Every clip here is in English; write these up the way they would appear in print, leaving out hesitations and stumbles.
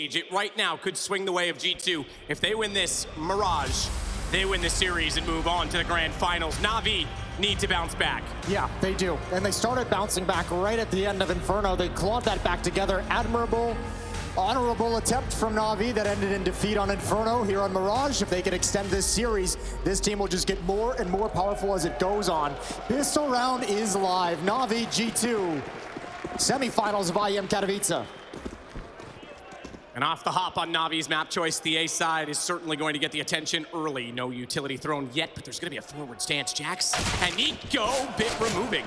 stage, it right now could swing the way of G2. If they win this Mirage, they win the series and move on to the grand finals. NaVi need to bounce back. Yeah, they do. And they started bouncing back right at the end of Inferno. They clawed that back together. Admirable, honorable attempt from NaVi that ended in defeat on Inferno. Here on Mirage, if they can extend this series, this team will just get more and more powerful as it goes on. Pistol round is live. NaVi G2, semifinals of IEM Katowice. And off the hop on NaVi's map choice, the A side is certainly going to get the attention early. No utility thrown yet, but there's going to be a forward stance. JACKZ and NiKo, bit removing.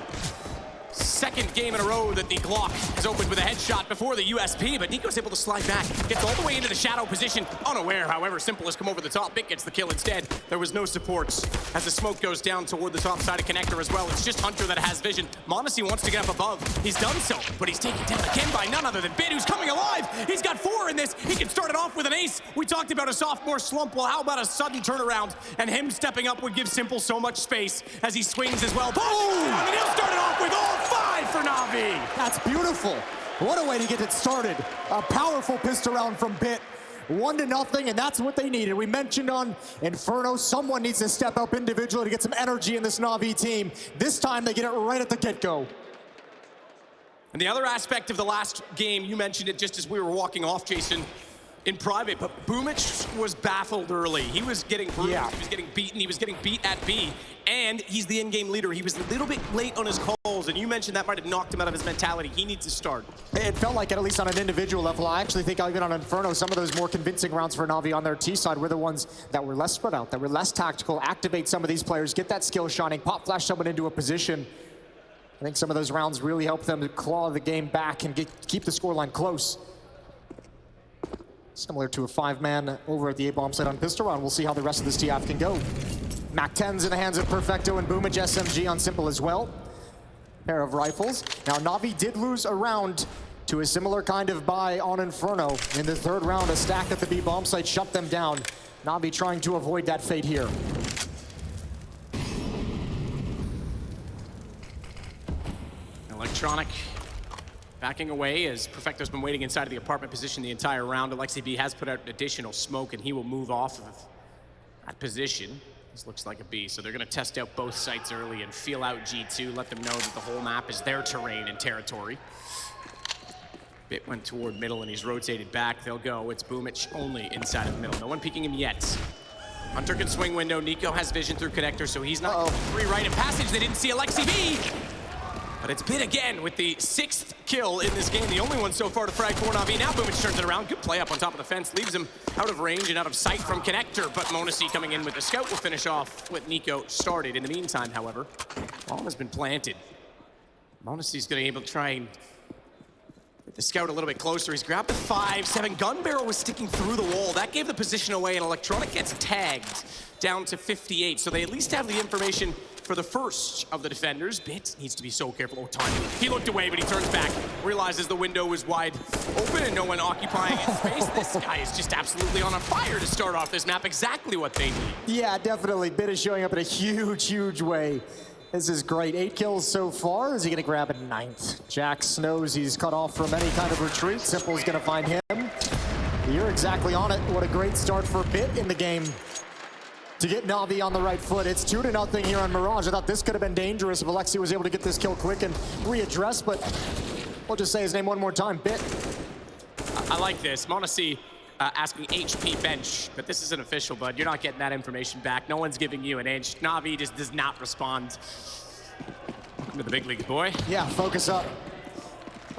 Second game in a row that the Glock has opened with a headshot before the USP, but NiKo's able to slide back. Gets all the way into the shadow position, unaware, however, Simple has come over the top. Bit gets the kill instead. There was no supports. As the smoke goes down toward the top side of Connector as well, it's just Hunter that has vision. m0NESY wants to get up above. He's done so, but he's taken down again by none other than Bit, who's coming alive. He's got 4 in this. He can start it off with an ace. We talked about a sophomore slump. Well, how about a sudden turnaround? And him stepping up would give Simple so much space as he swings as well. Boom! And he'll start it off with all 5 for NaVi. That's beautiful. What a way to get it started. A powerful pistol round from Bit. 1-0, and that's what they needed. We mentioned on Inferno, someone needs to step up individually to get some energy in this NaVi team. This time they get it right at the get-go. And the other aspect of the last game, you mentioned it just as we were walking off, Jason, in private, but Boomich was baffled early. He was getting bruised, yeah. He was getting beaten, he was getting beat at B, and he's the in-game leader. He was a little bit late on his calls, and you mentioned that might have knocked him out of his mentality. He needs to start. It felt like it, at least on an individual level. I actually think even on Inferno, some of those more convincing rounds for NaVi on their T side were the ones that were less spread out, that were less tactical, activate some of these players, get that skill shining, pop flash someone into a position. I think some of those rounds really helped them to claw the game back and keep the scoreline close. Similar to a 5-man over at the A-bomb site on pistol round. We'll see how the rest of this TF can go. MAC-10s in the hands of Perfecto and Boomich SMG on Simple as well. Pair of rifles. Now NaVi did lose a round to a similar kind of buy on Inferno. In the third round, a stack at the B-bomb site shut them down. NaVi trying to avoid that fate here. Electronic backing away as Perfecto's been waiting inside of the apartment position the entire round. AlexiB has put out additional smoke and he will move off of that position. This looks like a B, so they're gonna test out both sites early and feel out G2, let them know that the whole map is their terrain and territory. Bit went toward middle and he's rotated back. They'll go, it's Boomich only inside of the middle. No one peeking him yet. Hunter can swing window. NiKo has vision through Connector, so he's not free right in passage. They didn't see AlexiB. But it's Bit again with the 6th kill in this game, the only one so far to frag for NaVi. Now Boomich turns it around. Good play up on top of the fence, leaves him out of range and out of sight from Connector. But m0NESY coming in with the scout will finish off what NiKo started. In the meantime, however, bomb has been planted. m0NESY's going to be able to try and get the scout a little bit closer. He's grabbed the 5-7. Gun barrel was sticking through the wall. That gave the position away, and Electronic gets tagged down to 58. So they at least have the information for the first of the defenders. Bit needs to be so careful. Oh, time. He looked away, but he turns back, realizes the window was wide open and no one occupying its space. This guy is just absolutely on a fire to start off this map. Exactly what they need. Yeah, definitely. Bit is showing up in a huge way. This is great. 8 kills so far. Is he going to grab a 9th? JACKZ knows he's cut off from any kind of retreat. Simple's going to find him. You're exactly on it. What a great start for Bit in the game to get NaVi on the right foot. It's 2-0 here on Mirage. I thought this could have been dangerous if Alexi was able to get this kill quick and readdress, but we'll just say his name one more time, Bit. I like this. m0NESY asking HP bench, but this isn't official, bud. You're not getting that information back. No one's giving you an inch. NaVi just does not respond. Welcome to the big leagues, boy. Yeah, focus up.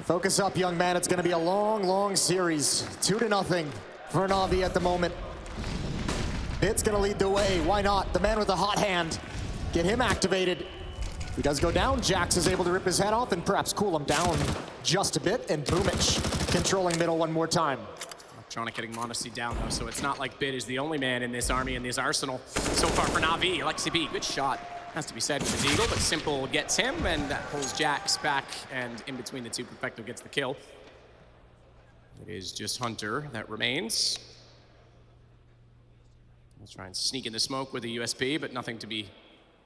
Focus up, young man. It's going to be a long series. 2-0 for NaVi at the moment. Bit's gonna lead the way. Why not? The man with the hot hand. Get him activated. He does go down. JACKZ is able to rip his head off and perhaps cool him down just a bit. And Boomich controlling middle one more time. Electronic getting m0NESY down though, so it's not like Bit is the only man in this army, in this arsenal. So far for NaVi. AlexiB, good shot. Has to be said with his eagle, but Simple gets him and that pulls JACKZ back, and in between the two, Perfecto gets the kill. It is just Hunter that remains. We'll try and sneak in the smoke with a USP, but nothing to be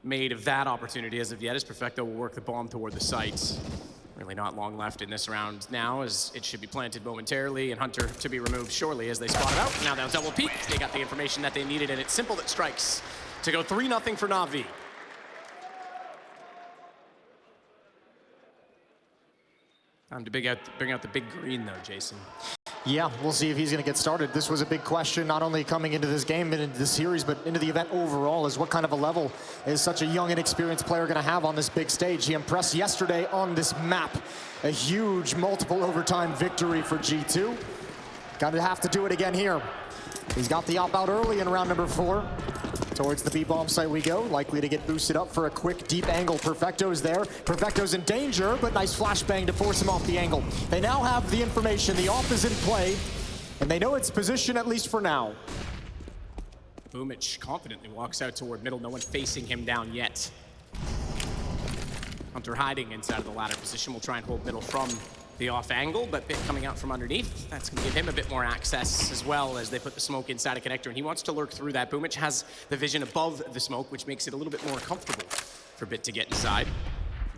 made of that opportunity as of yet, as Perfecto will work the bomb toward the sights. Really not long left in this round now, as it should be planted momentarily, and Hunter to be removed shortly as they spot it out. Now they'll double peek. They got the information that they needed, and it's Simple that strikes to go 3-0 for NaVi. Time to bring out the big green, though, Jason. Yeah, we'll see if he's going to get started. This was a big question, not only coming into this game and into the series, but into the event overall, is what kind of a level is such a young and experienced player going to have on this big stage. He impressed yesterday on this map. A huge multiple overtime victory for G2. Gonna have to do it again here. He's got the op out early in round number 4. Towards the B-bomb site we go, likely to get boosted up for a quick deep angle. Perfecto's there. Perfecto's in danger, but nice flashbang to force him off the angle. They now have the information. The op is in play, and they know its position at least for now. Boomich confidently walks out toward middle. No one facing him down yet. Hunter hiding inside of the ladder position. Will try and hold middle from the off angle, but Bit coming out from underneath. That's going to give him a bit more access as well as they put the smoke inside a connector, and he wants to lurk through that. Boomich has the vision above the smoke, which makes it a little bit more comfortable for Bit to get inside.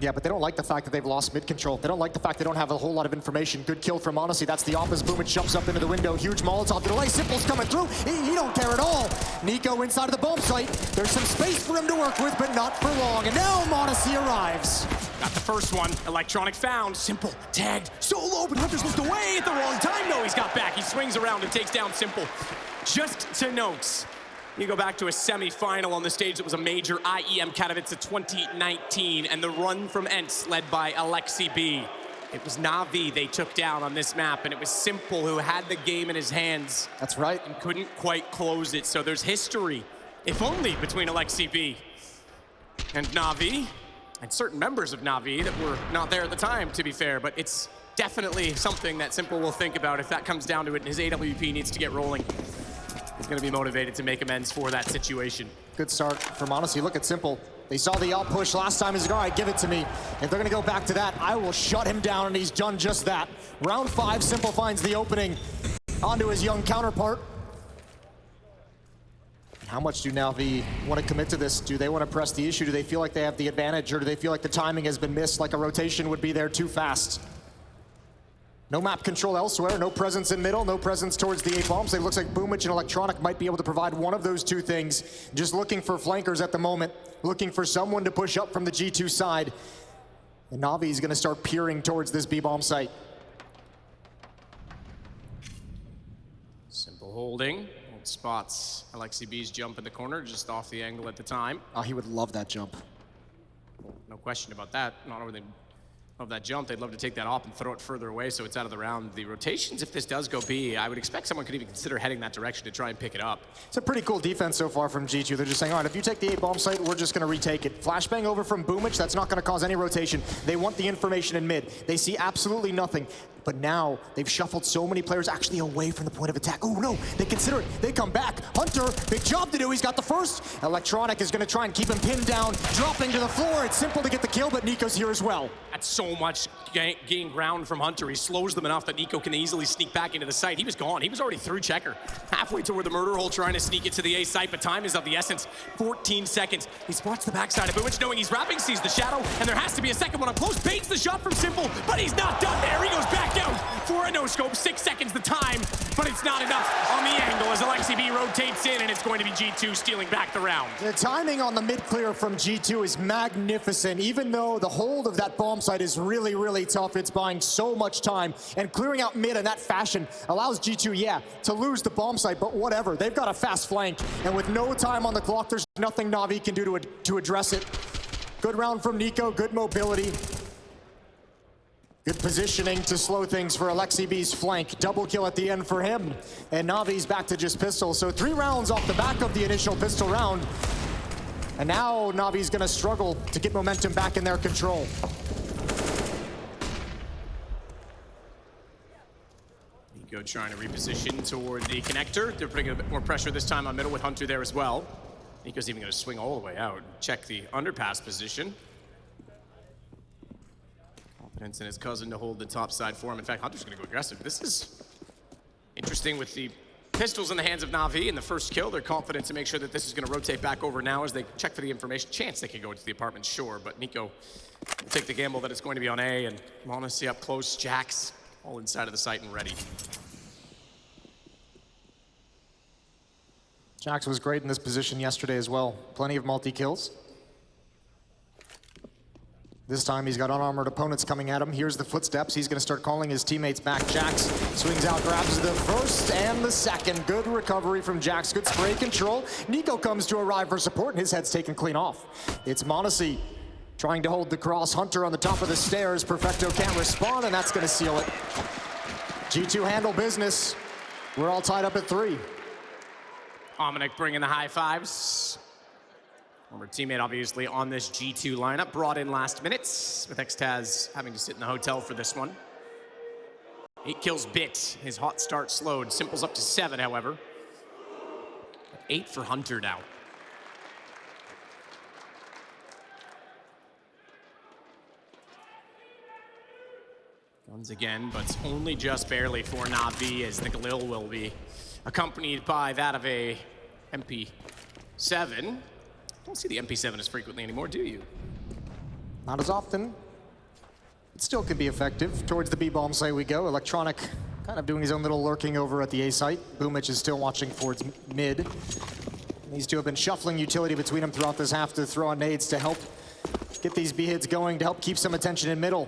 Yeah, but they don't like the fact that they've lost mid control. They don't like the fact they don't have a whole lot of information. Good kill from Odyssey. That's the opposite. Boomich jumps up into the window. Huge Molotov delay. Simple's coming through. He don't care at all. NiKo inside of the bomb site. There's some space for him to work with, but not for long. And now Odyssey arrives. Got the first one. Electronic found. Simple tagged solo, but Hunter's looked away at the wrong time. No, he's got back. He swings around and takes down Simple. Just to note, you go back to a semi-final on the stage that was a major IEM Katowice 2019, and the run from Ents led by JACKZ. It was NaVi they took down on this map, and it was Simple who had the game in his hands. That's right. And couldn't quite close it, so there's history, if only, between JACKZ and NaVi, and certain members of NaVi that were not there at the time, to be fair, but it's definitely something that Simple will think about if that comes down to it, and his AWP needs to get rolling. He's going to be motivated to make amends for that situation. Good start from Odyssey. Look at Simple. They saw the out push last time. He's like, all right, give it to me. If they're going to go back to that, I will shut him down, and he's done just that. Round 5, Simple finds the opening onto his young counterpart. How much do NaVi want to commit to this? Do they want to press the issue? Do they feel like they have the advantage, or do they feel like the timing has been missed, like a rotation would be there too fast? No map control elsewhere, no presence in middle, no presence towards the A-bombs. It looks like Boomich and Electronic might be able to provide one of those two things. Just looking for flankers at the moment, looking for someone to push up from the G2 side. And NaVi is going to start peering towards this B-bomb site. Simple holding. Spots JACKZ's jump in the corner, just off the angle at the time. Oh, he would love that jump. No question about that. Not only of that jump, they'd love to take that off and throw it further away so it's out of the round. The rotations, if this does go B, I would expect someone could even consider heading that direction to try and pick it up. It's a pretty cool defense so far from G2. They're just saying, all right, if you take the A-bomb site, we're just going to retake it. Flashbang over from Boomich, that's not going to cause any rotation. They want the information in mid. They see absolutely nothing. But now they've shuffled so many players actually away from the point of attack. Oh no, they consider it. They come back. Hunter, big job to do. He's got the first. Electronic is going to try and keep him pinned down, dropping to the floor. It's Simple to get the kill, but NiKo's here as well. That's so much gain ground from Hunter. He slows them enough that NiKo can easily sneak back into the site. He was gone. He was already through checker. Halfway toward the murder hole, trying to sneak it to the A site, but time is of the essence. 14 seconds. He spots the backside of Boomich, knowing he's wrapping, sees the shadow, and there has to be a second one up close. Baits the shot from Simple, but he's not done there. He goes back out for a no-scope. 6 seconds the time, but it's not enough on the angle as JACKZ rotates in, and it's going to be G2 stealing back the round. The timing on the mid-clear from G2 is magnificent. Even though the hold of that bomb site is really, really tough, it's buying so much time. And clearing out mid in that fashion allows G2, yeah, to lose the bomb site, but whatever. They've got a fast flank, and with no time on the clock, there's nothing NaVi can do to address it. Good round from NiKo, good mobility. Good positioning to slow things for JACKZ's flank. Double kill at the end for him. And NaVi's back to just pistol. So 3 rounds off the back of the initial pistol round. And now NaVi's gonna struggle to get momentum back in their control. NiKo trying to reposition toward the connector. They're putting a bit more pressure this time on middle with Hunter there as well. NiKo's even gonna swing all the way out and check the underpass position. Confidence in his cousin to hold the top side for him. In fact, Hunter's going to go aggressive. This is interesting with the Pistols in the hands of NaVi in the first kill. They're confident to make sure that this is going to rotate back over now as they check for the information. Chance they could go into the apartment, sure, but NiKo will take the gamble that it's going to be on A, and Monacy up close, JACKZ all inside of the site and ready. JACKZ was great in this position yesterday as well. Plenty of multi-kills. This time he's got unarmored opponents coming at him. Here's the footsteps. He's going to start calling his teammates back. JACKZ swings out, grabs the first and the second. Good recovery from JACKZ. Good spray control. NiKo comes to arrive for support, and his head's taken clean off. It's Monacy trying to hold the cross. Hunter on the top of the stairs. Perfecto can't respond, and that's going to seal it. G2 handle business. We're all tied up at 3. Ominic bringing the high fives. Former teammate, obviously, on this G2 lineup. Brought in last minutes, with JACKZ having to sit in the hotel for this one. 8 kills bit. His hot start slowed. Simple's up to 7, however. 8 for Hunter now. Guns again, but it's only just barely for NaVi, as the Galil will be accompanied by that of a MP7. Don't see the MP7 as frequently anymore, do you? Not as often. It still can be effective. Towards the B-bomb site we go. Electronic kind of doing his own little lurking over at the A site. Boomich is still watching towards mid. These two have been shuffling utility between them throughout this half to throw on nades to help get these B-hits going, to help keep some attention in middle.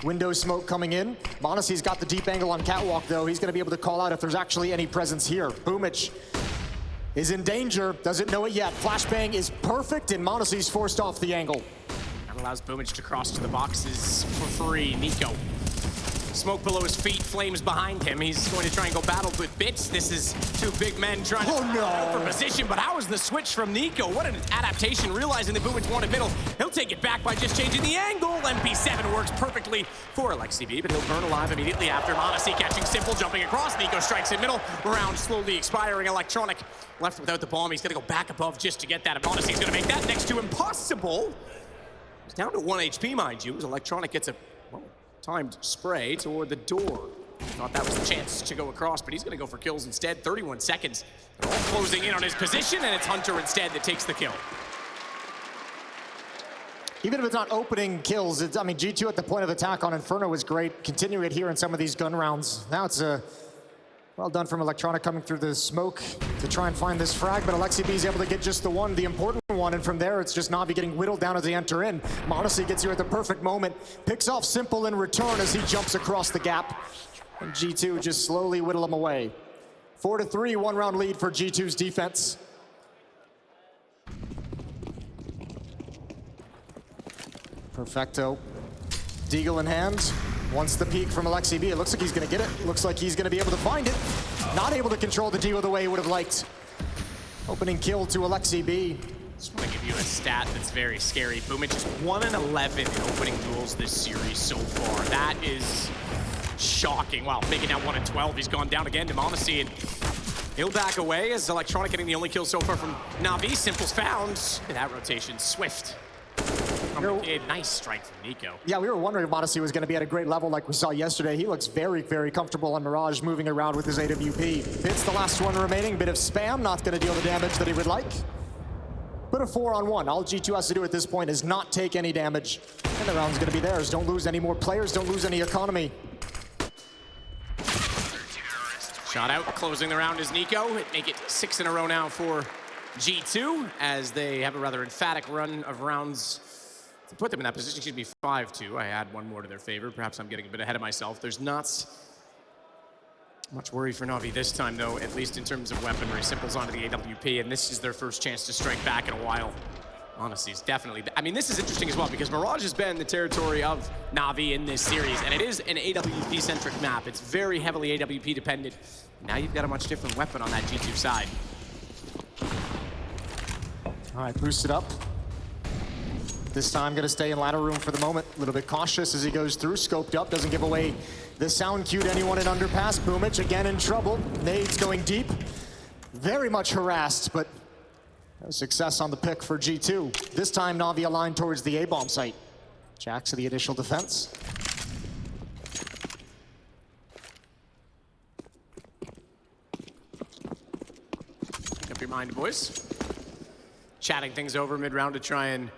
Window smoke coming in. Monacy's got the deep angle on Catwalk, though. He's going to be able to call out if there's actually any presence here. Boomich is in danger, doesn't know it yet. Flashbang is perfect, and Monacy's forced off the angle. That allows Boomich to cross to the boxes for free. NiKo. Smoke below his feet, flames behind him. He's going to try and go battle with bits. This is 2 big men trying to battle for position, but how is the switch from NiKo? What an adaptation, realizing that Boomich wanted middle. He'll take it back by just changing the angle. MP7 works perfectly for JACKZ, but he'll burn alive immediately after. Monacy catching Simple, jumping across. NiKo strikes in middle. Round slowly expiring. Electronic left without the bomb. He's going to go back above just to get that. Monacy's going to make that next to impossible. He's down to 1 HP, mind you, as Electronic gets a timed spray toward the door. Thought that was the chance to go across, but he's going to go for kills instead. 31 seconds. They're all closing in on his position, and it's Hunter instead that takes the kill. Even if it's not opening kills, I mean, G2 at the point of attack on Inferno was great. Continuing it here in some of these gun rounds. Now it's well done from Electronic coming through the smoke to try and find this frag, but JACKZ is able to get just the one, the important one, and from there it's just NaVi getting whittled down as they enter in. Monacy gets here at the perfect moment, picks off Simple in return as he jumps across the gap, and G2 just slowly whittle him away. 4-3, 1-round lead for G2's defense. Perfecto. Deagle in hand. Wants the peek from JACKZ. It looks like he's going to get it. Looks like he's going to be able to find it. Not able to control the Deagle the way he would have liked. Opening kill to JACKZ. Just want to give you a stat that's very scary. Boomich is 1-11 in opening duels this series so far. That is shocking. Wow, making that 1-12. He's gone down again to Monacy, and he'll back away as Electronic getting the only kill so far from NaVi. Simple's found. And that rotation, swift. Nice strike from NiKo. Yeah, we were wondering if Monacy was going to be at a great level like we saw yesterday. He looks very, very comfortable on Mirage, moving around with his AWP. Bit's the last one remaining. Bit of spam, not going to deal the damage that he would like. But a 4-on-1. All G2 has to do at this point is not take any damage. And the round's going to be theirs. Don't lose any more players. Don't lose any economy. Shot out, closing the round is NiKo. Make it 6 in a row now for G2, as they have a rather emphatic run of rounds to put them in that position. Should be 5-2. I add one more to their favor. Perhaps I'm getting a bit ahead of myself. There's not much worry for NaVi this time, though, at least in terms of weaponry. Simple's onto the AWP, and this is their first chance to strike back in a while. Honestly, it's definitely... I mean, this is interesting as well, because Mirage has been the territory of NaVi in this series, and it is an AWP-centric map. It's very heavily AWP-dependent. Now you've got a much different weapon on that G2 side. All right, boosted up. This time gonna stay in ladder room for the moment. A little bit cautious as he goes through, scoped up, doesn't give away the sound cue to anyone in underpass. Boomich again in trouble. Nades going deep. Very much harassed, but no success on the pick for G2. This time NaVi aligned towards the A-bomb site. JACKZ to the initial defense. mind, boys. Chatting things over mid-round to try and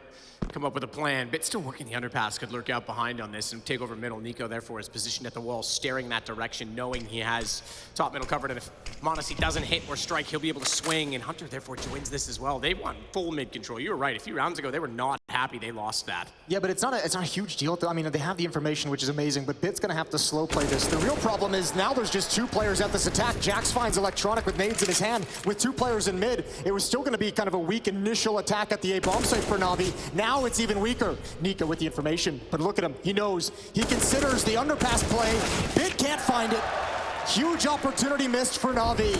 come up with a plan. Bit still working the underpass, could lurk out behind on this and take over middle. NiKo, therefore, is positioned at the wall, staring that direction, knowing he has top middle covered, and if Modesty doesn't hit or strike, he'll be able to swing, and Hunter, therefore, joins this as well. They want full mid control. You were right, a few rounds ago, they were not happy they lost that. Yeah, but it's not a huge deal. I mean, they have the information, which is amazing, but Bit's gonna have to slow play this. The real problem is now there's just two players at this attack. JACKZ finds Electronic with nades in his hand. With two players in mid, it was still gonna be kind of a weak initial attack at the A bomb site for NaVi. Now it's even weaker. NiKo with the information, but look at him. He knows. He considers the underpass play. Bit can't find it. Huge opportunity missed for NaVi.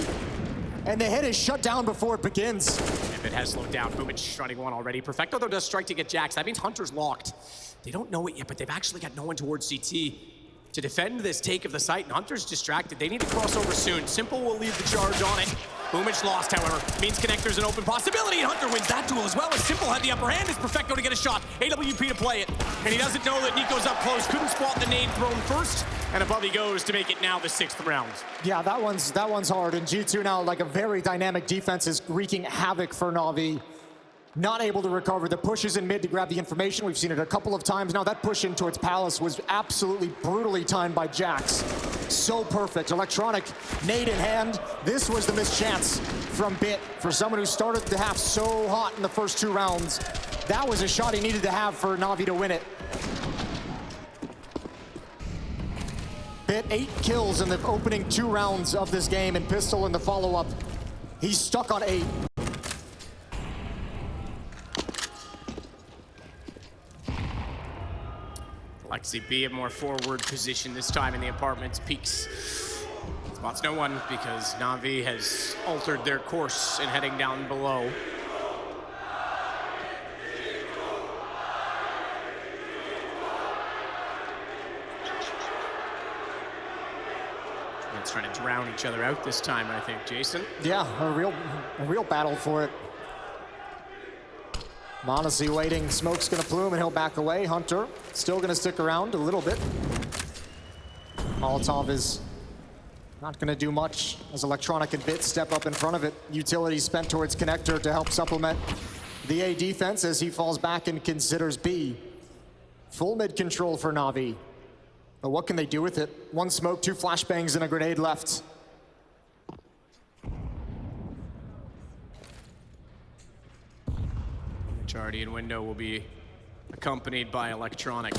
And the hit is shut down before it begins. If it has slowed down, Boomich running one already. Perfecto, though, does strike to get JACKZ. That means Hunter's locked. They don't know it yet, but they've actually got no one towards CT to defend this take of the site, and Hunter's distracted. They need to cross over soon. Simple will leave the charge on it. Boomich lost, however. Means Connector's an open possibility, and Hunter wins that duel as well. As Simple had the upper hand, it's Perfecto to get a shot. AWP to play it. And he doesn't know that NiKo's up close. Couldn't spot the nade thrown first. And above he goes to make it now the 6th round. Yeah, that one's hard. And G2 now, like a very dynamic defense, is wreaking havoc for NaVi. Not able to recover. The pushes in mid to grab the information. We've seen it a couple of times now. That push in towards Palace was absolutely brutally timed by JACKZ. So perfect. Electronic, nade in hand. This was the missed chance from Bit. For someone who started the half so hot in the first 2 rounds, that was a shot he needed to have for NaVi to win it. Bit 8 kills in the opening 2 rounds of this game, and Pistol in the follow-up. He's stuck on 8. JACKZ B, a more forward position this time in the apartments. Peeks. Spots no one because NaVi has altered their course and heading down below. It's trying to drown each other out this time, I think, Jason. Yeah, a real battle for it. Modesty waiting, smoke's gonna plume and he'll back away. Hunter still gonna stick around a little bit. Molotov is not gonna do much as Electronic and Bit step up in front of it. Utility spent towards Connector to help supplement the A defense as he falls back and considers B. Full mid control for NaVi. But what can they do with it? 1 smoke, 2 flashbangs, and a grenade left. Chardy and Window will be accompanied by Electronic.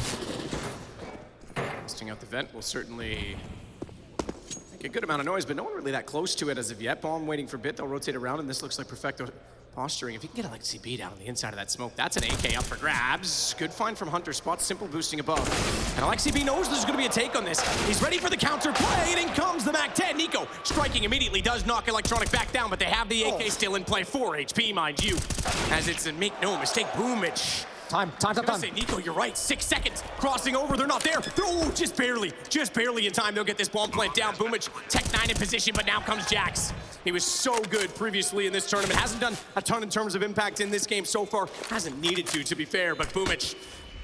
Testing out the vent will certainly make a good amount of noise, but no one really that close to it as of yet. Bomb waiting for Bit, they'll rotate around, and this looks like Perfecto posturing. If he can get Alexi B down on the inside of that smoke, that's an AK up for grabs. Good find from Hunter. Spot Simple boosting above. And Alexi B knows there's going to be a take on this. He's ready for the counter play, and in comes the MAC-10. NiKo striking immediately, does knock Electronic back down, but they have the AK still in play. 4 HP, mind you. As it's a make no mistake, Boomich. Time. Say, NiKo, you're right. 6 seconds. Crossing over. They're not there. Oh, just barely in time. They'll get this bomb plant down. Boomich, Tech 9 in position, but now comes JACKZ. He was so good previously in this tournament. Hasn't done a ton in terms of impact in this game so far. Hasn't needed to be fair, but Boomich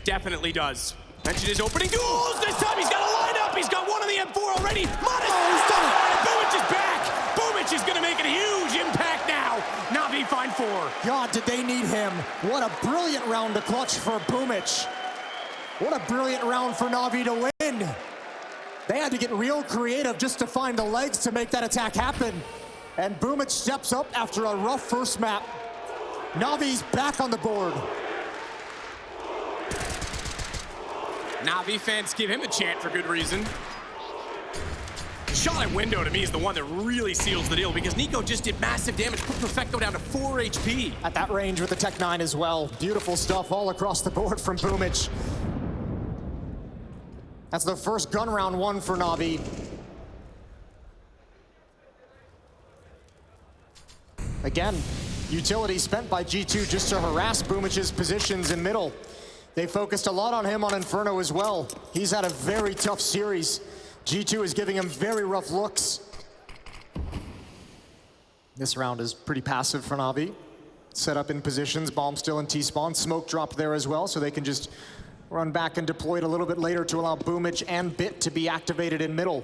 definitely does. Mentioned his opening duels. This time he's got a lineup. He's got one on the M4 already. Modest. He's done it. Boomich is back. Boomich is going to make a huge impact now. NaVi find 4. God, did they need him. What a brilliant round to clutch for Boomich. What a brilliant round for NaVi to win. They had to get real creative just to find the legs to make that attack happen. And Boomich steps up after a rough first map. NaVi's back on the board. NaVi fans give him a chant for good reason. The shot at Window to me is the one that really seals the deal because NiKo just did massive damage, put Perfecto down to 4 HP. At that range with the Tech 9 as well. Beautiful stuff all across the board from Boomich. That's the first gun round 1 for NaVi. Again, utility spent by G2 just to harass Boomich's positions in middle. They focused a lot on him on Inferno as well. He's had a very tough series. G2 is giving him very rough looks. This round is pretty passive for NaVi. Set up in positions, bomb still in T-spawn. Smoke dropped there as well, so they can just run back and deploy it a little bit later to allow Boomich and Bit to be activated in middle.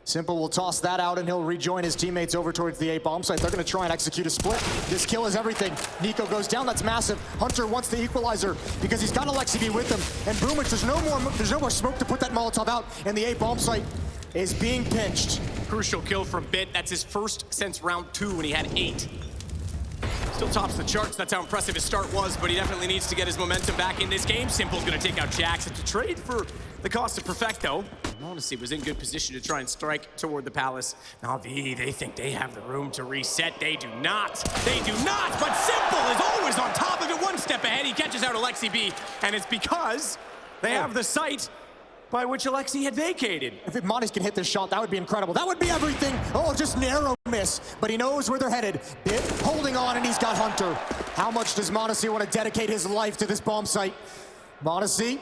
Simple will toss that out and he'll rejoin his teammates over towards the A bomb site. They're gonna try and execute a split. This kill is everything. NiKo goes down, that's massive. Hunter wants the equalizer because he's got Aleksi with him. And Boomich, there's no more smoke to put that Molotov out, and the A bomb site is being pinched. Crucial kill from Bit. That's his first since round 2 when he had 8. Still tops the charts. That's how impressive his start was, but he definitely needs to get his momentum back in this game. Simple's gonna take out JACKZ to trade for the cost of Perfecto. Honestly, was in good position to try and strike toward the Palace. NaVi, they think they have the room to reset. They do not. They do not, but Simple is always on top of it, one step ahead. He catches out Aleksi, and it's because they have the site by which Aleksi had vacated. If Montes can hit this shot, that would be incredible. That would be everything. Oh, just narrow miss, but he knows where they're headed. Bit holding on, and he's got Hunter. How much does Montes want to dedicate his life to this bomb site? Montes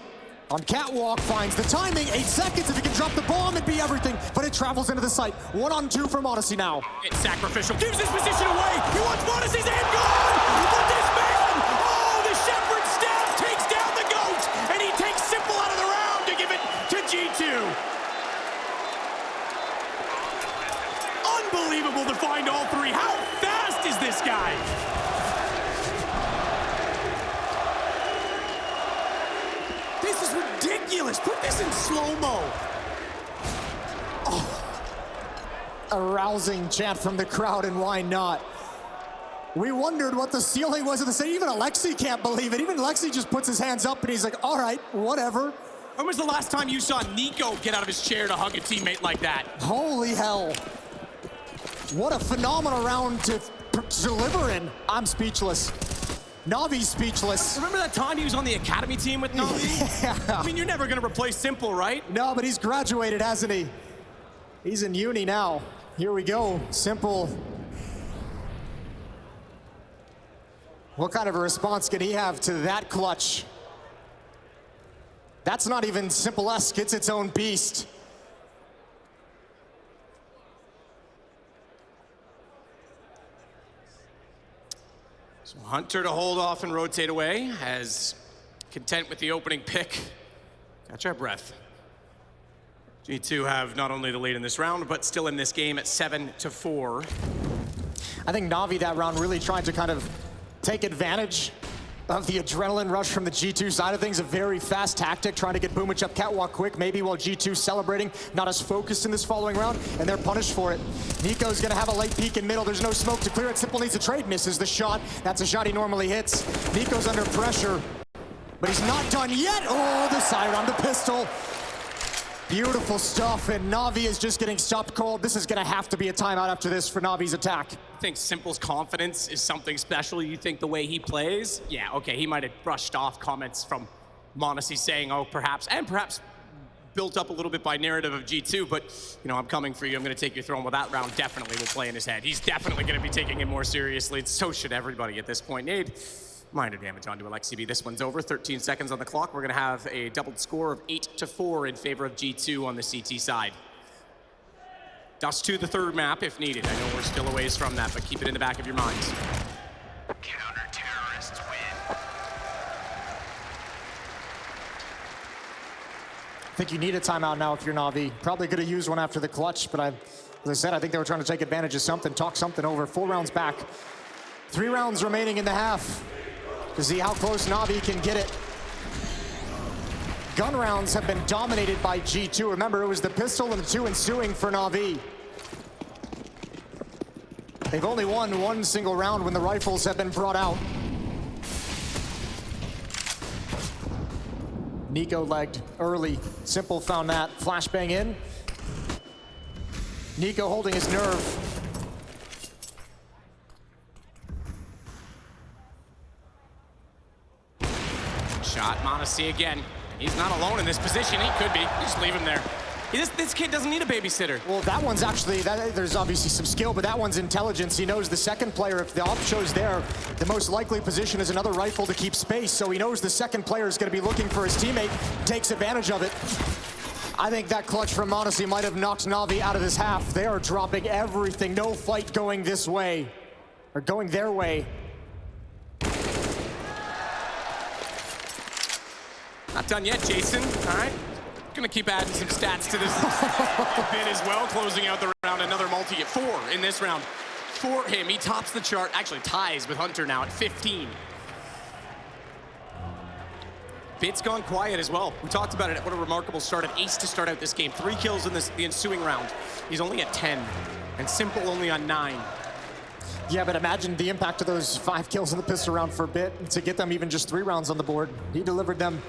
on catwalk finds the timing. 8 seconds. If he can drop the bomb, it'd be everything, but it travels into the site. 1-on-2 for Montes now. It's sacrificial. Gives his position away. He wants Montes and gone. But this man, oh, the Shepherd staff takes down the GOAT, and he takes Simple out of the round to give it to G2. Unbelievable to find all 3. How fast is this guy? This is ridiculous. Put this in slow-mo. Oh. A rousing chant from the crowd, and why not? We wondered what the ceiling was of the stage. Even Aleksi can't believe it. Even Aleksi just puts his hands up and he's like, all right, whatever. When was the last time you saw NiKo get out of his chair to hug a teammate like that? Holy hell. What a phenomenal round to deliver in. I'm speechless. NaVi's speechless. Remember that time he was on the academy team with NaVi? Yeah. I mean, you're never gonna replace Simple, right? No, but he's graduated, hasn't he? He's in uni now. Here we go, Simple. What kind of a response can he have to that clutch? That's not even Simple-esque, it's its own beast. So Hunter to hold off and rotate away, as content with the opening pick. Catch our breath. G2 have not only the lead in this round, but still in this game at 7-4. I think NaVi that round really tried to kind of take advantage of the adrenaline rush from the G2 side of things. A very fast tactic, trying to get Boomich up catwalk quick, maybe while G2 celebrating, not as focused in this following round, and they're punished for it. NiKo's gonna have a late peek in middle. There's no smoke to clear it. Simple needs a trade, misses the shot. That's a shot he normally hits. NiKo's under pressure, but he's not done yet. Oh, the siren, the pistol. Beautiful stuff, and NaVi is just getting stopped cold. This is gonna have to be a timeout after this for NaVi's attack. I think Simple's confidence is something special. You think the way he plays? Yeah, okay, he might have brushed off comments from Montes saying, oh, perhaps built up a little bit by narrative of G2, but, you know, I'm coming for you, I'm gonna take your throne. Well, that round definitely will play in his head. He's definitely gonna be taking it more seriously. So should everybody at this point. Nade, minor damage onto Aleksi. This one's over, 13 seconds on the clock. We're gonna have a doubled score of 8-4 in favor of G2 on the CT side. Dust to the third map if needed. I know we're still a ways from that, but keep it in the back of your minds. Counter-terrorists win. I think you need a timeout now if you're NaVi. Probably could have used one after the clutch, but as I said, I think they were trying to take advantage of something, talk something over. 4 rounds back. 3 rounds remaining in the half to see how close NaVi can get it. Gun rounds have been dominated by G2. Remember, it was the pistol and the 2 ensuing for NaVi. They've only won 1 single round when the rifles have been brought out. NiKo legged early. Simple found that. Flashbang in. NiKo holding his nerve. Shot, Montes again. He's not alone in this position. He could be. Just leave him there. This kid doesn't need a babysitter. Well, that one's actually, there's obviously some skill, but that one's intelligence. He knows the second player, if the op show's there, the most likely position is another rifle to keep space, so he knows the second player is going to be looking for his teammate, takes advantage of it. I think that clutch from Montes might have knocked NaVi out of this half. They are dropping everything. No fight going this way, or going their way. Not done yet, Jason. All right. going to keep adding some stats to this bit as well, closing out the round. Another multi at 4 in this round for him. He tops the chart, actually ties with Hunter now at 15. Bit's gone quiet as well. We talked about it. What a remarkable start. An ace to start out this game. 3 kills in the ensuing round. He's only at 10, and Simple only on 9. Yeah, but imagine the impact of those 5 kills in the pistol round for Bit to get them even just 3 rounds on the board. He delivered them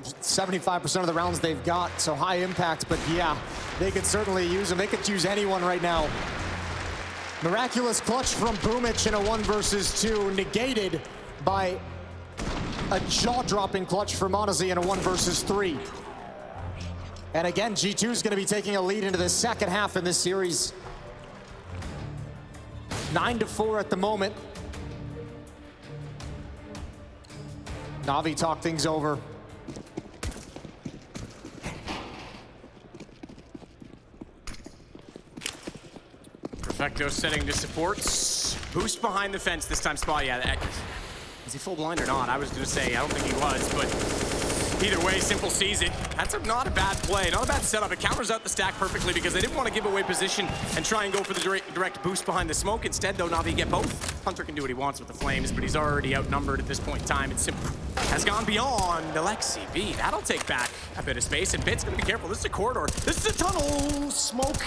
75% of the rounds they've got, so high impact, but yeah, they could certainly use them. They could use anyone right now. Miraculous clutch from Boomich in a 1 versus 2, negated by a jaw-dropping clutch for Monazi in a 1 versus 3. And again, G2 is going to be taking a lead into the second half in this series. 9-4 at the moment. NaVi talked things over. Perfecto setting to supports. Boost behind the fence this time. Spot, yeah. Is he full blind or not? I was going to say, I don't think he was, but either way, Simple sees it. That's not a bad play, not a bad setup. It counters out the stack perfectly because they didn't want to give away position and try and go for the direct boost behind the smoke. Instead, though, NaVi get both. Hunter can do what he wants with the flames, but he's already outnumbered at this point in time. And Simple has gone beyond LXCB. That'll take back a bit of space, and Bit's going to be careful. This is a corridor. This is a tunnel. Smoke.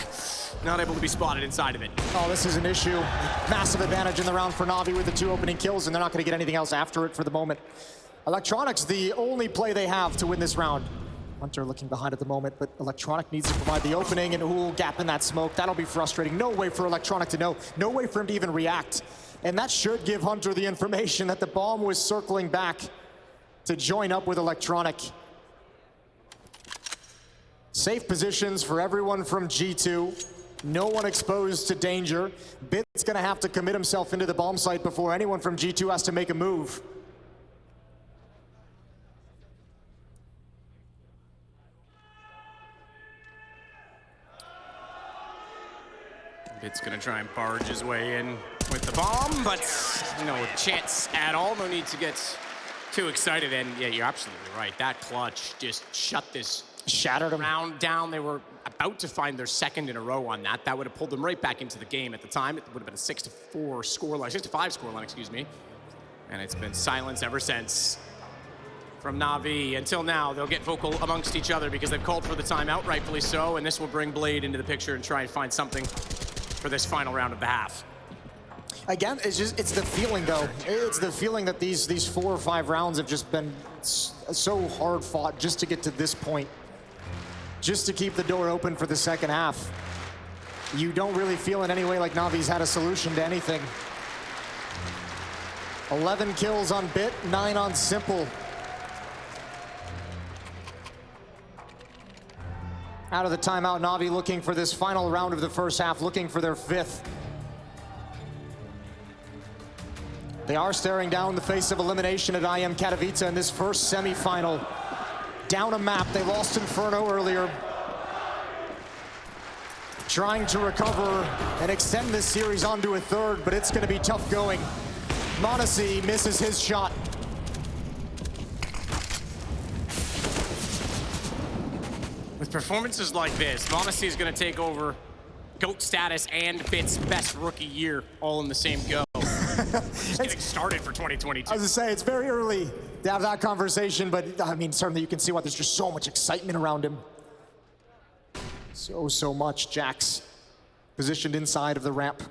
Not able to be spotted inside of it. Oh, this is an issue. Massive advantage in the round for NaVi with the 2 opening kills, and they're not going to get anything else after it for the moment. Electronics, the only play they have to win this round. Hunter looking behind at the moment, but Electronic needs to provide the opening, and ooh, gap in that smoke. That'll be frustrating. No way for Electronic to know. No way for him to even react. And that should give Hunter the information that the bomb was circling back to join up with Electronic. Safe positions for everyone from G2. No one exposed to danger. Bit's gonna have to commit himself into the bomb site before anyone from G2 has to make a move. Bit's gonna try and barge his way in with the bomb, but no chance at all. No need to get too excited. And yeah, you're absolutely right. That clutch just shut this Shattered him. round down. They were about to find their second in a row on that. That would have pulled them right back into the game at the time. It would have been a 6-4 scoreline, 6-5 scoreline, excuse me. And it's been silence ever since from NaVi until now. They'll get vocal amongst each other because they've called for the timeout, rightfully so, and this will bring Blade into the picture and try and find something for this final round of the half. Again, it's the feeling though. It's the feeling that these 4 or 5 rounds have just been so hard fought just to get to this point. Just to keep the door open for the second half. You don't really feel in any way like NaVi's had a solution to anything. 11 kills on Bit, 9 on Simple. Out of the timeout, NaVi looking for this final round of the first half, looking for their 5th. They are staring down the face of elimination at IEM Katowice in this first semifinal. Down a map, they lost Inferno earlier. Trying to recover and extend this series onto a 3rd, but it's gonna be tough going. Monazi misses his shot. With performances like this, Monazi is gonna take over GOAT status and Bit's best rookie year all in the same go. Just getting started for 2022. I was gonna say, it's very early to have that conversation, but I mean, certainly you can see why there's just so much excitement around him. So much. JACKZ positioned inside of the ramp.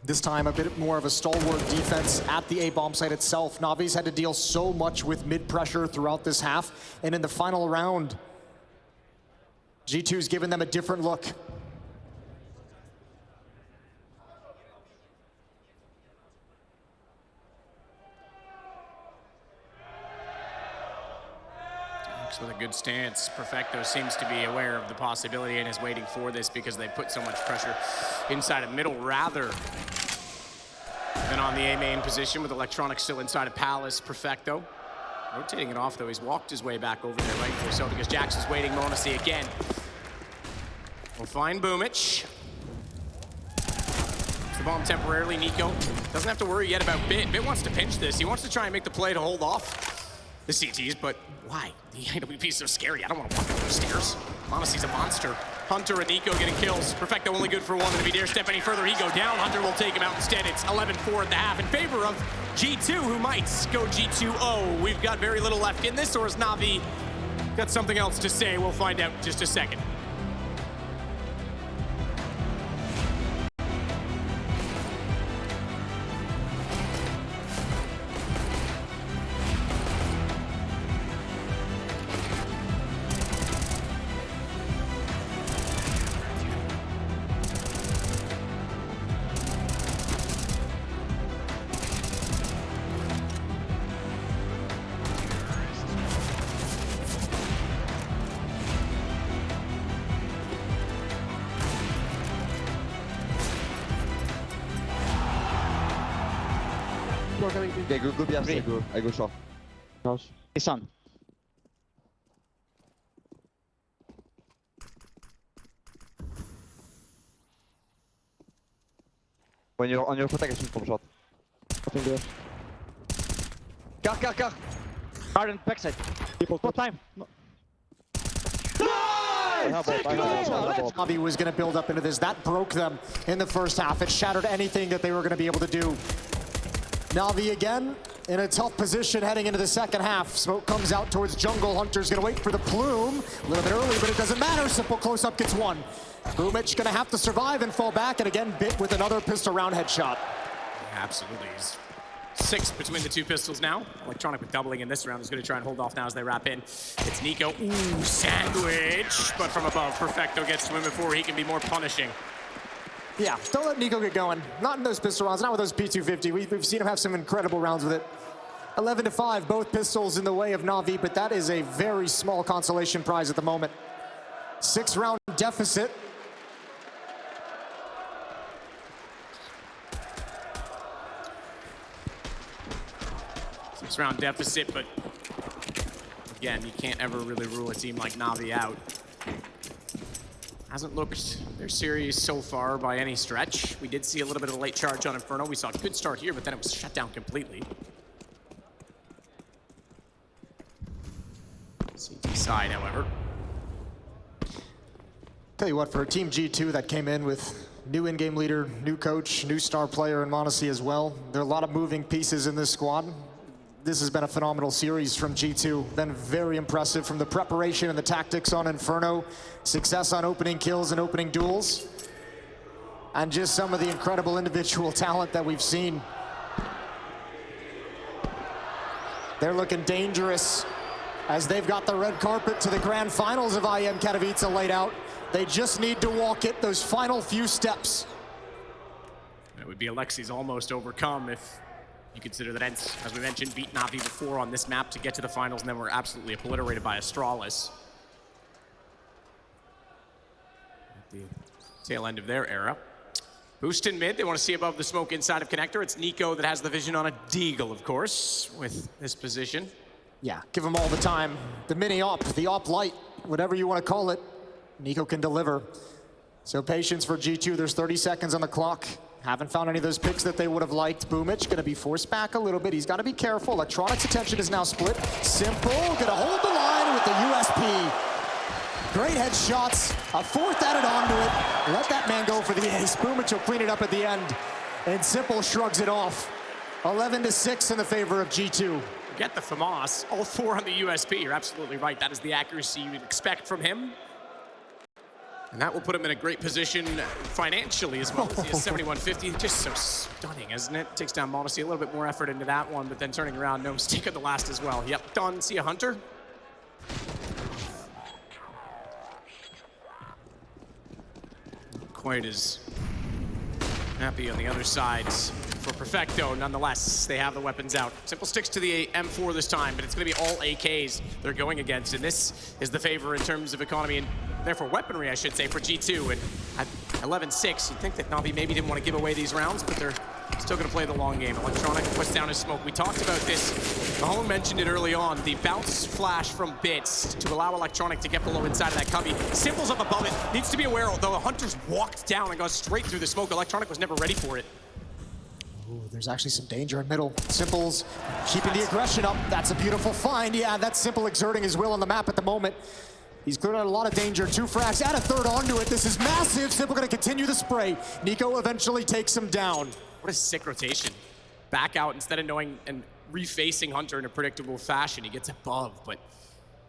This time a bit more of a stalwart defense at the A bomb site itself. NaVi's had to deal so much with mid pressure throughout this half, and in the final round, G2's given them a different look. With a good stance. Perfecto seems to be aware of the possibility and is waiting for this because they put so much pressure inside of middle rather than on the A main position with Electronics still inside of Palace. Perfecto rotating it off though. He's walked his way back over there rightfully so because JACKZ is waiting. Monazi again. We'll find Boomich. The bomb temporarily. NiKo doesn't have to worry yet about Bit. Bit wants to pinch this. He wants to try and make the play to hold off the CTs, but why? The IWP is so scary. I don't want to walk up those stairs. Monacy's a monster. Hunter and NiKo getting kills. Perfecto only good for one, and if he dare step any further, he go down. Hunter will take him out instead. It's 11-4 at the half in favor of G2, who might go G2-0. We've got very little left in this, or is NaVi got something else to say? We'll find out in just a second. Okay, go B, I go short. House. It's on. When you're on your attack, I shoot from short. Nothing there. Car. Garden, backside. What time? No. NaVi was going to build up into this. That broke them in the first half. It shattered anything that they were going to be able to do. NaVi again in a tough position heading into the second half. Smoke comes out towards jungle. Hunter's gonna wait for the plume. A little bit early, but it doesn't matter. Simple close-up gets one. Boomich gonna have to survive and fall back, and again bit with another pistol round headshot. Absolutely. He's 6 between the two pistols now. Electronic with doubling in this round is gonna try and hold off now as they wrap in. It's NiKo. Ooh, sandwich. But from above, Perfecto gets to him before he can be more punishing. Yeah, don't let NiKo get going. Not in those pistol rounds, not with those P250. We've seen him have some incredible rounds with it. 11-5, both pistols in the way of NaVi, but that is a very small consolation prize at the moment. 6-round deficit. Six-round deficit, but again, you can't ever really rule a team like NaVi out. Hasn't looked their series so far by any stretch. We did see a little bit of a late charge on Inferno. We saw a good start here, but then it was shut down completely. CT side, however. Tell you what, for a Team G2 that came in with new in-game leader, new coach, new star player in Monacy as well, there are a lot of moving pieces in this squad. This has been a phenomenal series from G2. Been very impressive from the preparation and the tactics on Inferno, success on opening kills and opening duels, and just some of the incredible individual talent that we've seen. They're looking dangerous as they've got the red carpet to the grand finals of IEM Katowice laid out. They just need to walk it those final few steps. It would be Alexi's almost overcome if you consider that Ents, as we mentioned, beat NaVi before on this map to get to the finals, and then were absolutely obliterated by Astralis at the tail end of their era. Boost in mid, they want to see above the smoke inside of connector. It's NiKo that has the vision on a deagle, of course, with this position. Yeah, give them all the time. The mini-op, the op light, whatever you want to call it, NiKo can deliver. So patience for G2, there's 30 seconds on the clock. Haven't found any of those picks that they would have liked. Boomich gonna be forced back a little bit. He's gotta be careful. Electronic's attention is now split. Simple, gonna hold the line with the USP. Great headshots, a fourth added onto it. Let that man go for the ace. Boomich will clean it up at the end. And Simple shrugs it off. 11-6 in the favor of G2. Get the FAMAS, all 4 on the USP. You're absolutely right. That is the accuracy you would expect from him. And that will put him in a great position financially as well. He has 7150, just so stunning, isn't it? Takes down Monacy, a little bit more effort into that one, but then turning around, no mistake at the last as well. Yep, done. See a Hunter. Quite as happy on the other side for Perfecto. Nonetheless, they have the weapons out. Simple sticks to the M4 this time, but it's going to be all AKs they're going against, and this is the favor in terms of economy and therefore weaponry, I should say, for G2. And at 11-6, you'd think that NaVi maybe didn't want to give away these rounds, but they're still going to play the long game. Electronic puts down his smoke. We talked about this. Mahone mentioned it early on. The bounce flash from Bits to allow Electronic to get below inside of that cubby. Simple's up above it. Needs to be aware, although Hunter's walked down and got straight through the smoke. Electronic was never ready for it. Ooh, there's actually some danger in middle. Simple's keeping the aggression up. That's a beautiful find. Yeah, that's Simple exerting his will on the map at the moment. He's cleared out a lot of danger. 2 frags, add a third onto it. This is massive. Simple gonna continue the spray. NiKo eventually takes him down. What a sick rotation. Back out instead of knowing and refacing Hunter in a predictable fashion. He gets above, but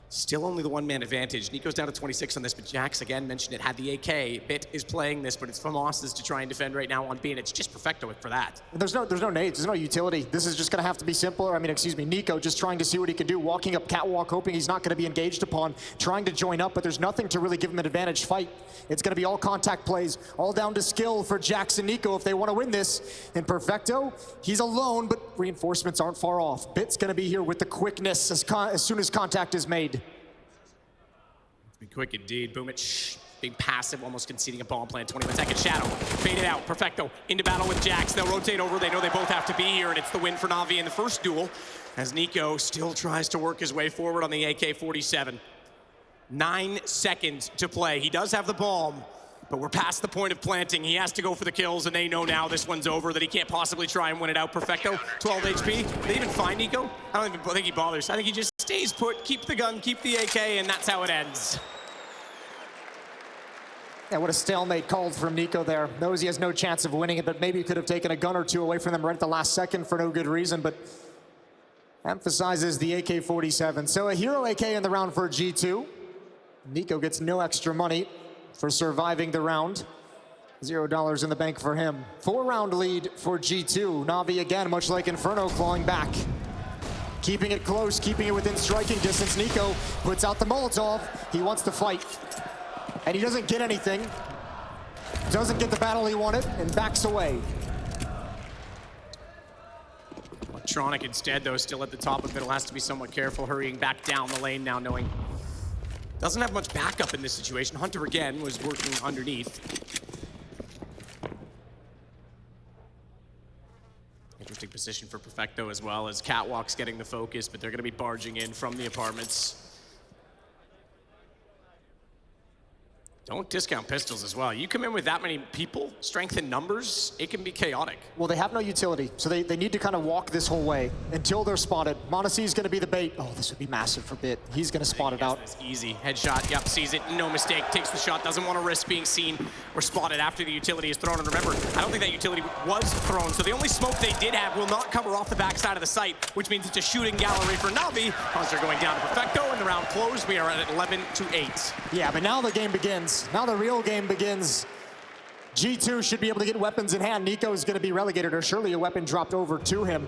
still only the one-man advantage. NiKo's down to 26 on this, but JACKZ, again, mentioned it, had the AK. Bit is playing this, but it's FAMAS's to try and defend right now on B, and it's just Perfecto for that. There's no nades, there's no utility. This is just gonna have to be simpler. I mean, excuse me, NiKo just trying to see what he can do, walking up catwalk, hoping he's not gonna be engaged upon, trying to join up, but there's nothing to really give him an advantage fight. It's gonna be all contact plays, all down to skill for JACKZ and NiKo if they wanna win this. And Perfecto, he's alone, but reinforcements aren't far off. Bit's gonna be here with the quickness as soon as contact is made. Be quick indeed. Boomich being passive, almost conceding a bomb plan. 21-second shadow. Faded out. Perfecto into battle with JACKZ. They'll rotate over. They know they both have to be here, and it's the win for NaVi in the first duel as NiKo still tries to work his way forward on the AK-47. 9 seconds to play. He does have the bomb, but we're past the point of planting. He has to go for the kills, and they know now this one's over, that he can't possibly try and win it out. Perfecto, 12 HP. They even find NiKo? I don't even think he bothers. I think he just stays put, keep the gun, keep the AK, and that's how it ends. Yeah, what a stalemate called from NiKo there. Knows he has no chance of winning it, but maybe he could have taken a gun or two away from them right at the last second for no good reason, but emphasizes the AK-47. So a hero AK in the round for G2. NiKo gets no extra money for surviving the round. $0 in the bank for him. 4-round lead for G2. NaVi again, much like Inferno, clawing back. Keeping it close, keeping it within striking distance. NiKo puts out the Molotov. He wants to fight. And he doesn't get anything. Doesn't get the battle he wanted and backs away. Electronic instead, though, still at the top of middle, has to be somewhat careful, hurrying back down the lane now, knowing doesn't have much backup in this situation. Hunter, again, was working underneath. Interesting position for Perfecto as well, as Catwalk's getting the focus, but they're going to be barging in from the apartments. Don't discount pistols as well. You come in with that many people, strength in numbers, it can be chaotic. Well, they have no utility, so they need to kind of walk this whole way until they're spotted. m0NESY is going to be the bait. Oh, this would be massive for Bit. He's going to spot it out. Easy. Headshot, yep, sees it, no mistake, takes the shot, doesn't want to risk being seen or spotted after the utility is thrown. And remember, I don't think that utility was thrown, so the only smoke they did have will not cover off the backside of the site, which means it's a shooting gallery for NaVi. Hunter going down to Perfecto, and the round closed. We are at 11-8. Yeah, but now the game begins. Now the real game begins. G2 should be able to get weapons in hand. NiKo is going to be relegated, or surely a weapon dropped over to him.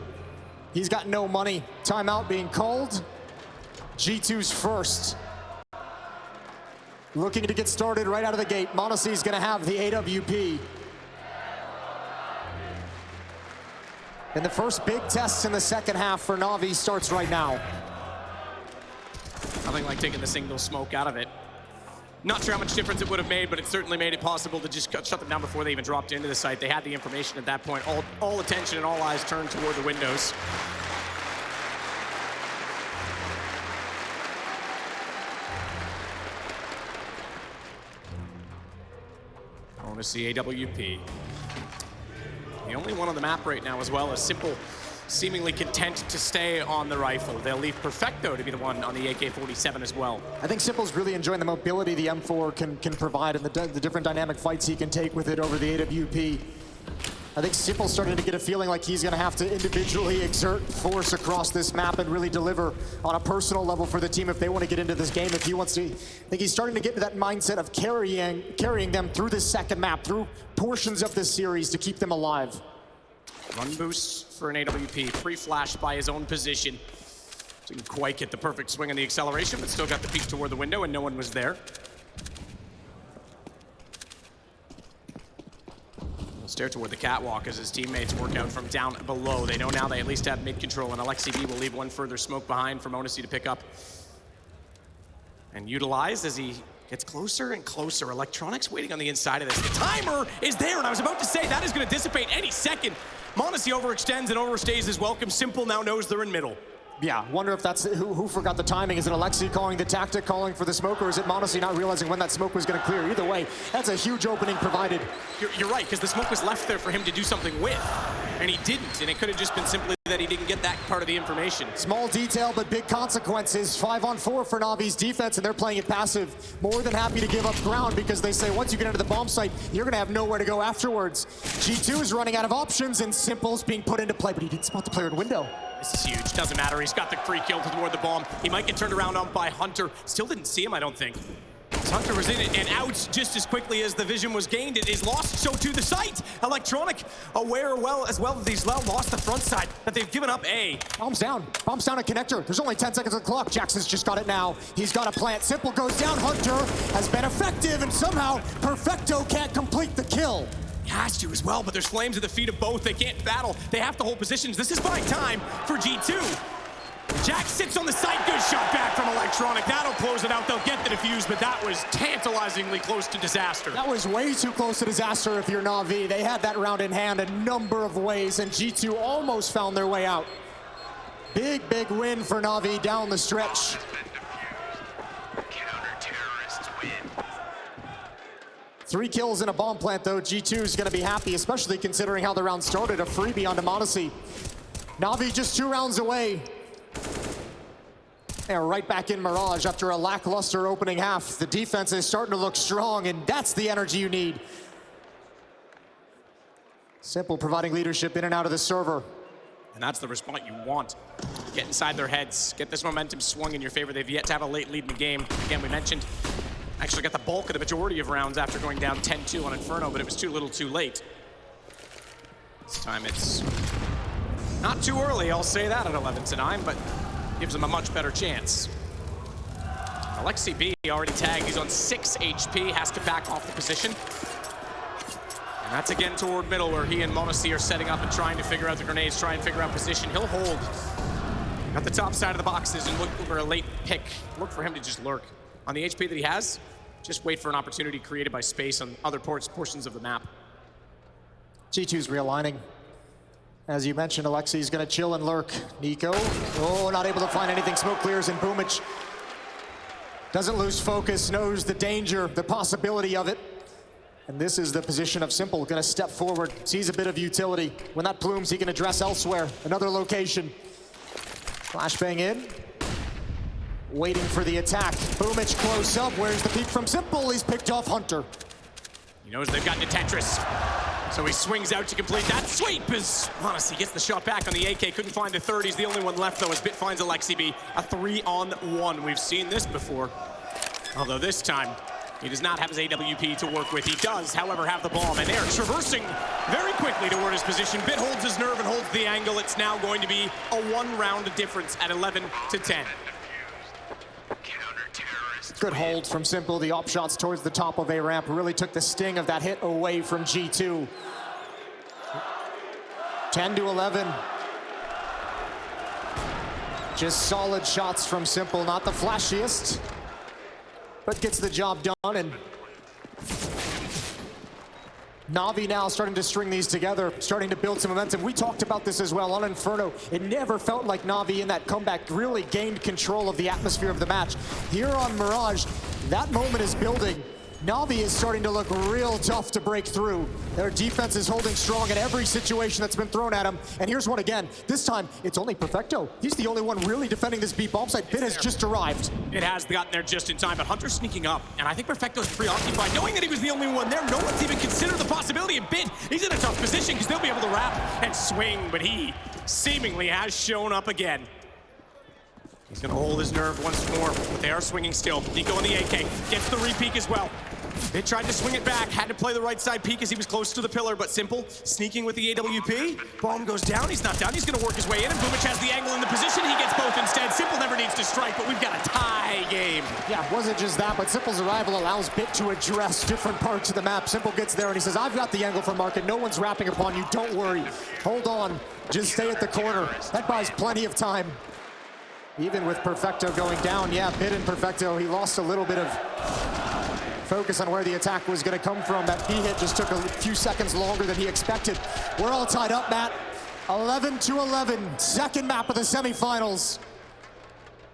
He's got no money. Timeout being called. G2's first. Looking to get started right out of the gate. m0NESY is going to have the AWP. And the first big test in the second half for NaVi starts right now. Nothing like taking the single smoke out of it. Not sure how much difference it would have made, but it certainly made it possible to just shut them down before they even dropped into the site. They had the information at that point. All attention and all eyes turned toward the windows. I want to see AWP. The only one on the map right now as well is Simple, seemingly content to stay on the rifle. They'll leave Perfecto to be the one on the AK-47 as well. I think Simple's really enjoying the mobility the M4 can provide and the different dynamic fights he can take with it over the AWP. I think Simple's starting to get a feeling like he's going to have to individually exert force across this map and really deliver on a personal level for the team if they want to get into this game. If he wants to, I think he's starting to get into that mindset of carrying them through this second map, through portions of this series to keep them alive. Run boost for an AWP, pre-flashed by his own position. Didn't quite get the perfect swing on the acceleration, but still got the peek toward the window and no one was there. He'll stare toward the catwalk as his teammates work out from down below. They know now they at least have mid-control, and JACKZ will leave one further smoke behind for m0NESY to pick up and utilize as he gets closer and closer. Electronics waiting on the inside of this. The timer is there, and I was about to say that is going to dissipate any second. m0NESY overextends and overstays his welcome. Simple now knows they're in middle. Yeah, wonder if that's who forgot the timing. Is it Alexi calling the tactic, calling for the smoke, or is it m0NESY not realizing when that smoke was going to clear? Either way, that's a huge opening provided. You're right, because the smoke was left there for him to do something with, and he didn't, and it could have just been simply that he didn't get that part of the information. Small detail, but big consequences. 5-on-4 for NaVi's defense, and they're playing it passive. More than happy to give up ground because they say once you get into the bomb site, you're going to have nowhere to go afterwards. G2 is running out of options, and Simple's being put into play, but he didn't spot the player in window. This is huge. Doesn't matter. He's got the free kill toward the bomb. He might get turned around on by Hunter. Still didn't see him, I don't think. Hunter was in it and out just as quickly as the vision was gained. It is lost, so to the site. Electronic aware as well that these lost the front side, that they've given up A. Bombs down at connector. There's only 10 seconds on the clock. JACKZ's just got it now. He's got a plant. Simple goes down. Hunter has been effective, and somehow Perfecto can't complete the kill. He has to as well, but there's flames at the feet of both. They can't battle. They have to hold positions. This is buying time for G2. Jack sits on the site. Good shot back from Electronic. That'll close it out. They'll get the defuse, but that was tantalizingly close to disaster. That was way too close to disaster if you're NaVi. They had that round in hand a number of ways, and G2 almost found their way out. Big win for NaVi down the stretch. Counter-terrorists win. 3 kills in a bomb plant, though. G2 is going to be happy, especially considering how the round started. A freebie onto m0NESY. NaVi just 2 rounds away. And right back in Mirage after a lackluster opening half. The defense is starting to look strong, and that's the energy you need. Simple providing leadership in and out of the server. And that's the response you want. Get inside their heads. Get this momentum swung in your favor. They've yet to have a late lead in the game. Again, we mentioned actually got the bulk of the majority of rounds after going down 10-2 on Inferno, but it was too little too late. This time it's not too early, I'll say that at 11-9, but gives them a much better chance. Alexi B already tagged. He's on 6 HP, has to back off the position. And that's again toward middle where he and m0NESY are setting up and trying to figure out the grenades, try and figure out position. He'll hold at the top side of the boxes and look for a late pick. Look for him to just lurk. On the HP that he has, just wait for an opportunity created by space on other portions of the map. G2's realigning. As you mentioned, Alexi's gonna chill and lurk. NiKo, oh, not able to find anything. Smoke clears, and Boomich doesn't lose focus, knows the danger, the possibility of it. And this is the position of Simple, gonna step forward, sees a bit of utility. When that plumes, he can address elsewhere, another location. Flashbang in. Waiting for the attack. Boomich close up. Where's the peek from Simple? He's picked off Hunter. He knows they've gotten to Tetris. So he swings out to complete that sweep as m0NESY gets the shot back on the AK. Couldn't find the third. He's the only one left, though, as Bit finds Alexi B. A 3-on-1. We've seen this before. Although this time, he does not have his AWP to work with. He does, however, have the bomb. And they are traversing very quickly toward his position. Bit holds his nerve and holds the angle. It's now going to be a 1-round difference at 11-10. Good hold from Simple. The op shots towards the top of A ramp really took the sting of that hit away from G2. 10-11. Just solid shots from Simple. Not the flashiest, but gets the job done. And NaVi now starting to string these together, starting to build some momentum. We talked about this as well on Inferno. It never felt like NaVi in that comeback really gained control of the atmosphere of the match. Here on Mirage, that moment is building. NaVi is starting to look real tough to break through. Their defense is holding strong in every situation that's been thrown at them. And here's one again. This time, it's only Perfecto. He's the only one really defending this B bomb site. Bit has just arrived. It has gotten there just in time, but Hunter's sneaking up. And I think Perfecto's preoccupied. Knowing that he was the only one there, no one's even considered the possibility of Bit. He's in a tough position because they'll be able to wrap and swing, but he seemingly has shown up again. He's gonna hold his nerve once more, but they are swinging still. NiKo on the AK, gets the re-peek as well. They tried to swing it back, had to play the right side peek as he was close to the pillar, but Simple sneaking with the AWP. Bomb goes down, he's not down, he's gonna work his way in, and Boomich has the angle in the position, he gets both instead. Simple never needs to strike, but we've got a tie game. Yeah, it wasn't just that, but Simple's arrival allows Bit to address different parts of the map. Simple gets there and he says, I've got the angle for market, no one's wrapping upon you, don't worry. Hold on, just stay at the corner. That buys plenty of time. Even with Perfecto going down, yeah, Bit and Perfecto, he lost a little bit of focus on where the attack was going to come from. That B hit just took a few seconds longer than he expected. We're all tied up, Matt. 11-11, second map of the semifinals.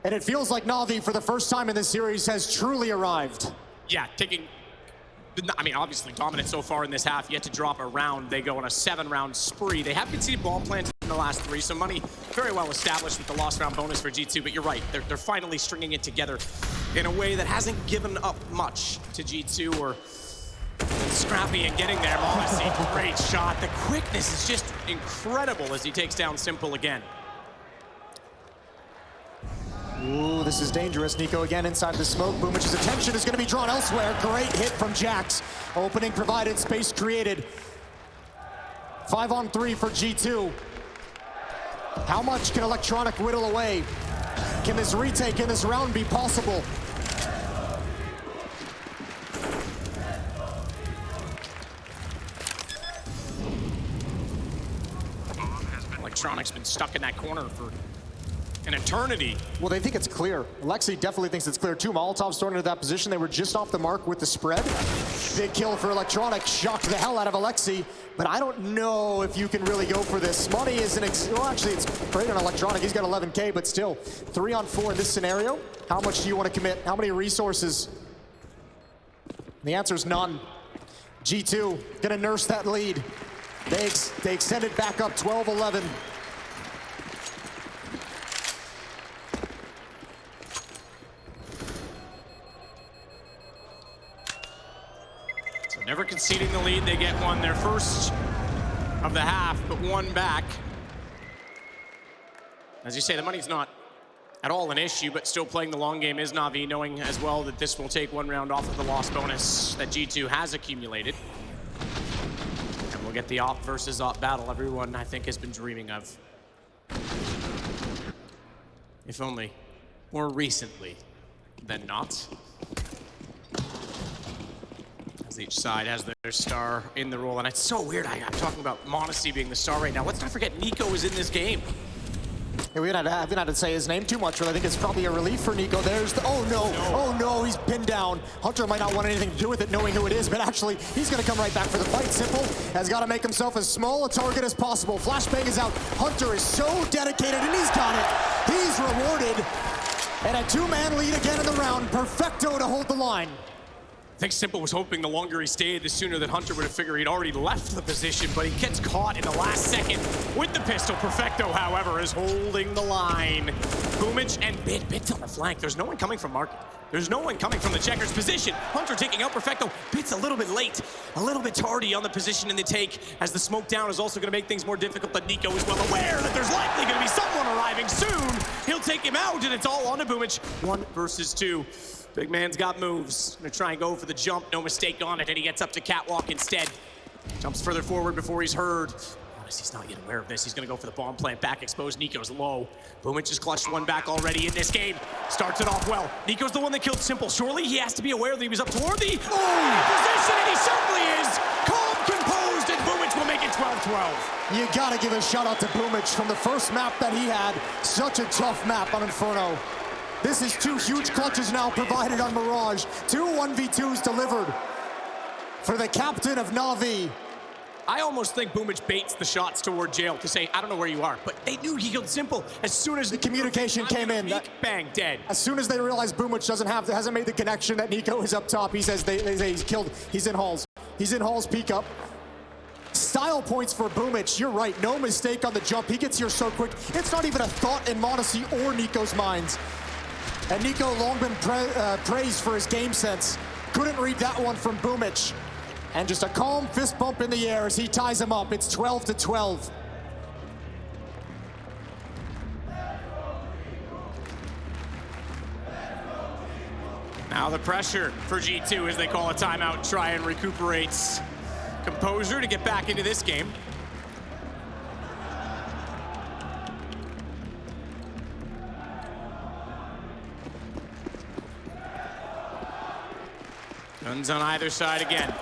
And it feels like NaVi, for the first time in this series, has truly arrived. Yeah, I mean, obviously dominant so far in this half, yet to drop a round. They go on a 7-round spree. They have conceded bomb plants in the last 3, so money very well established with the lost round bonus for G2, but you're right, they're finally stringing it together in a way that hasn't given up much to G2 or Scrappy and getting there. Modesty, great shot. The quickness is just incredible as he takes down Simple again. Ooh, this is dangerous. NiKo again inside the smoke. Boomich's attention is going to be drawn elsewhere. Great hit from JACKZ. Opening provided, space created. 5-on-3 for G2. How much can Electronic whittle away? Can this retake in this round be possible? Electronic's been stuck in that corner for an eternity. Well, they think it's clear. Alexi definitely thinks it's clear too. Molotov's thrown into that position. They were just off the mark with the spread. Big kill for Electronic. Shocked the hell out of Alexi. But I don't know if you can really go for this. Money isn't, well, actually, it's great on Electronic. He's got 11K, but still, 3-on-4 in this scenario. How much do you want to commit? How many resources? The answer is none. G2 gonna nurse that lead. They extend it back up 12-11. So never conceding the lead, they get one. Their first of the half, but one back. As you say, the money's not at all an issue, but still playing the long game is NaVi, knowing as well that this will take 1 round off of the loss bonus that G2 has accumulated. And we'll get the op versus op battle everyone, I think, has been dreaming of. If only more recently than not. As each side has their star in the role, and it's so weird. I'm talking about Modesty being the star right now. Let's not forget NiKo is in this game. Yeah, we haven't had to say his name too much, but I think it's probably a relief for NiKo. There's the, oh no, he's pinned down. Hunter might not want anything to do with it, knowing who it is, but actually, he's gonna come right back for the fight. Simple has got to make himself as small a target as possible. Flashbang is out. Hunter is so dedicated, and he's got it. He's rewarded. And a 2-man lead again in the round. Perfecto to hold the line. I think Simple was hoping the longer he stayed, the sooner that Hunter would have figured he'd already left the position, but he gets caught in the last second with the pistol. Perfecto, however, is holding the line. Boomich and Bit's on the flank. There's no one coming from Market. There's no one coming from the checker's position. Hunter taking out Perfecto. Bit's a little bit late, a little bit tardy on the position in the take, as the smoke down is also going to make things more difficult, but NiKo is well aware that there's likely going to be someone arriving soon. He'll take him out, and it's all on to Boomich. 1 versus 2. Big man's got moves. Gonna try and go for the jump, no mistake on it, and he gets up to catwalk instead. Jumps further forward before he's heard. He's not yet aware of this. He's gonna go for the bomb plant, back exposed. NiKo's low. Boomich has clutched 1 back already in this game. Starts it off well. NiKo's the one that killed Simple. Surely he has to be aware that he was up toward the position, and he certainly is. Calm, composed, and Boomich will make it 12-12. You gotta give a shout out to Boomich from the first map that he had. Such a tough map on Inferno. This is 2 huge clutches now provided on Mirage. 2 1v2s delivered for the captain of NaVi. I almost think Boomich baits the shots toward jail to say, I don't know where you are, but they knew he killed Simple as soon as the communication came in. Bang, dead. As soon as they realized Boomich hasn't made the connection that NiKo is up top, he says they say he's killed. He's in halls. He's in halls, peek up. Style points for Boomich. You're right, no mistake on the jump. He gets here so quick. It's not even a thought in Modesty or NiKo's minds. And NiKo long been praised for his game sense. Couldn't read that one from Boomich. And just a calm fist bump in the air as he ties him up. It's 12-12. Now the pressure for G2 as they call a timeout, try and recuperate composure to get back into this game. Guns on either side again.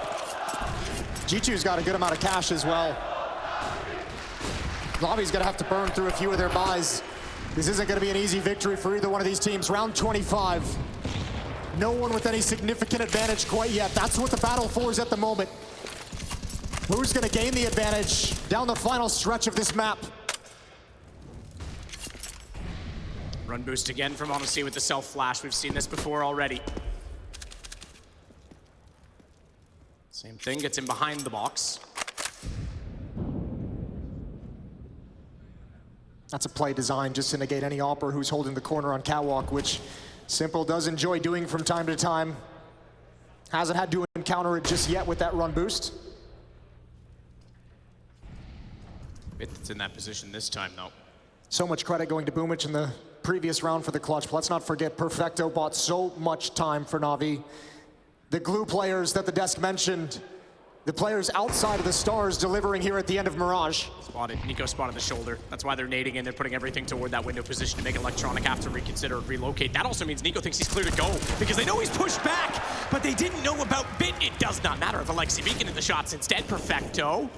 G2's got a good amount of cash as well. NaVi's gonna have to burn through a few of their buys. This isn't gonna be an easy victory for either one of these teams. Round 25. No one with any significant advantage quite yet. That's what the battle for is at the moment. Who's gonna gain the advantage down the final stretch of this map? Run boost again from Odyssey with the self-flash. We've seen this before already. Same thing, gets him behind the box. That's a play designed just to negate any Opper who's holding the corner on catwalk, which Simple does enjoy doing from time to time. Hasn't had to encounter it just yet with that run boost. It's in that position this time, though. So much credit going to Boomich in the previous round for the clutch. But let's not forget, Perfecto bought so much time for NaVi. The glue players that the desk mentioned, the players outside of the stars delivering here at the end of Mirage. Spotted, NiKo spotted the shoulder. That's why they're nading in. They're putting everything toward that window position to make Electronic have to reconsider, relocate. That also means NiKo thinks he's clear to go because they know he's pushed back, but they didn't know about Bit. It does not matter if Alexi Beacon in the shots instead. Perfecto.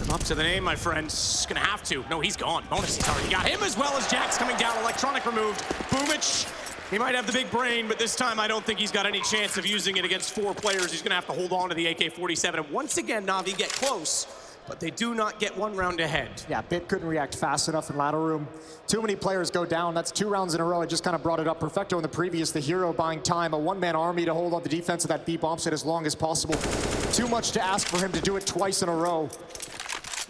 I'm up to the name, my friends. Gonna have to. No, he's gone. Bonus, he's already got him as well as JACKZ coming down. Electronic removed. Boomich. He might have the big brain, but this time I don't think he's got any chance of using it against 4 players. He's gonna have to hold on to the AK-47. And once again, NaVi get close, but they do not get one round ahead. Yeah, Bit couldn't react fast enough in ladder room. Too many players go down. That's 2 rounds in a row. I just kind of brought it up. Perfecto in the previous, the hero buying time. A one-man army to hold on the defense of that B bomb site as long as possible. Too much to ask for him to do it twice in a row.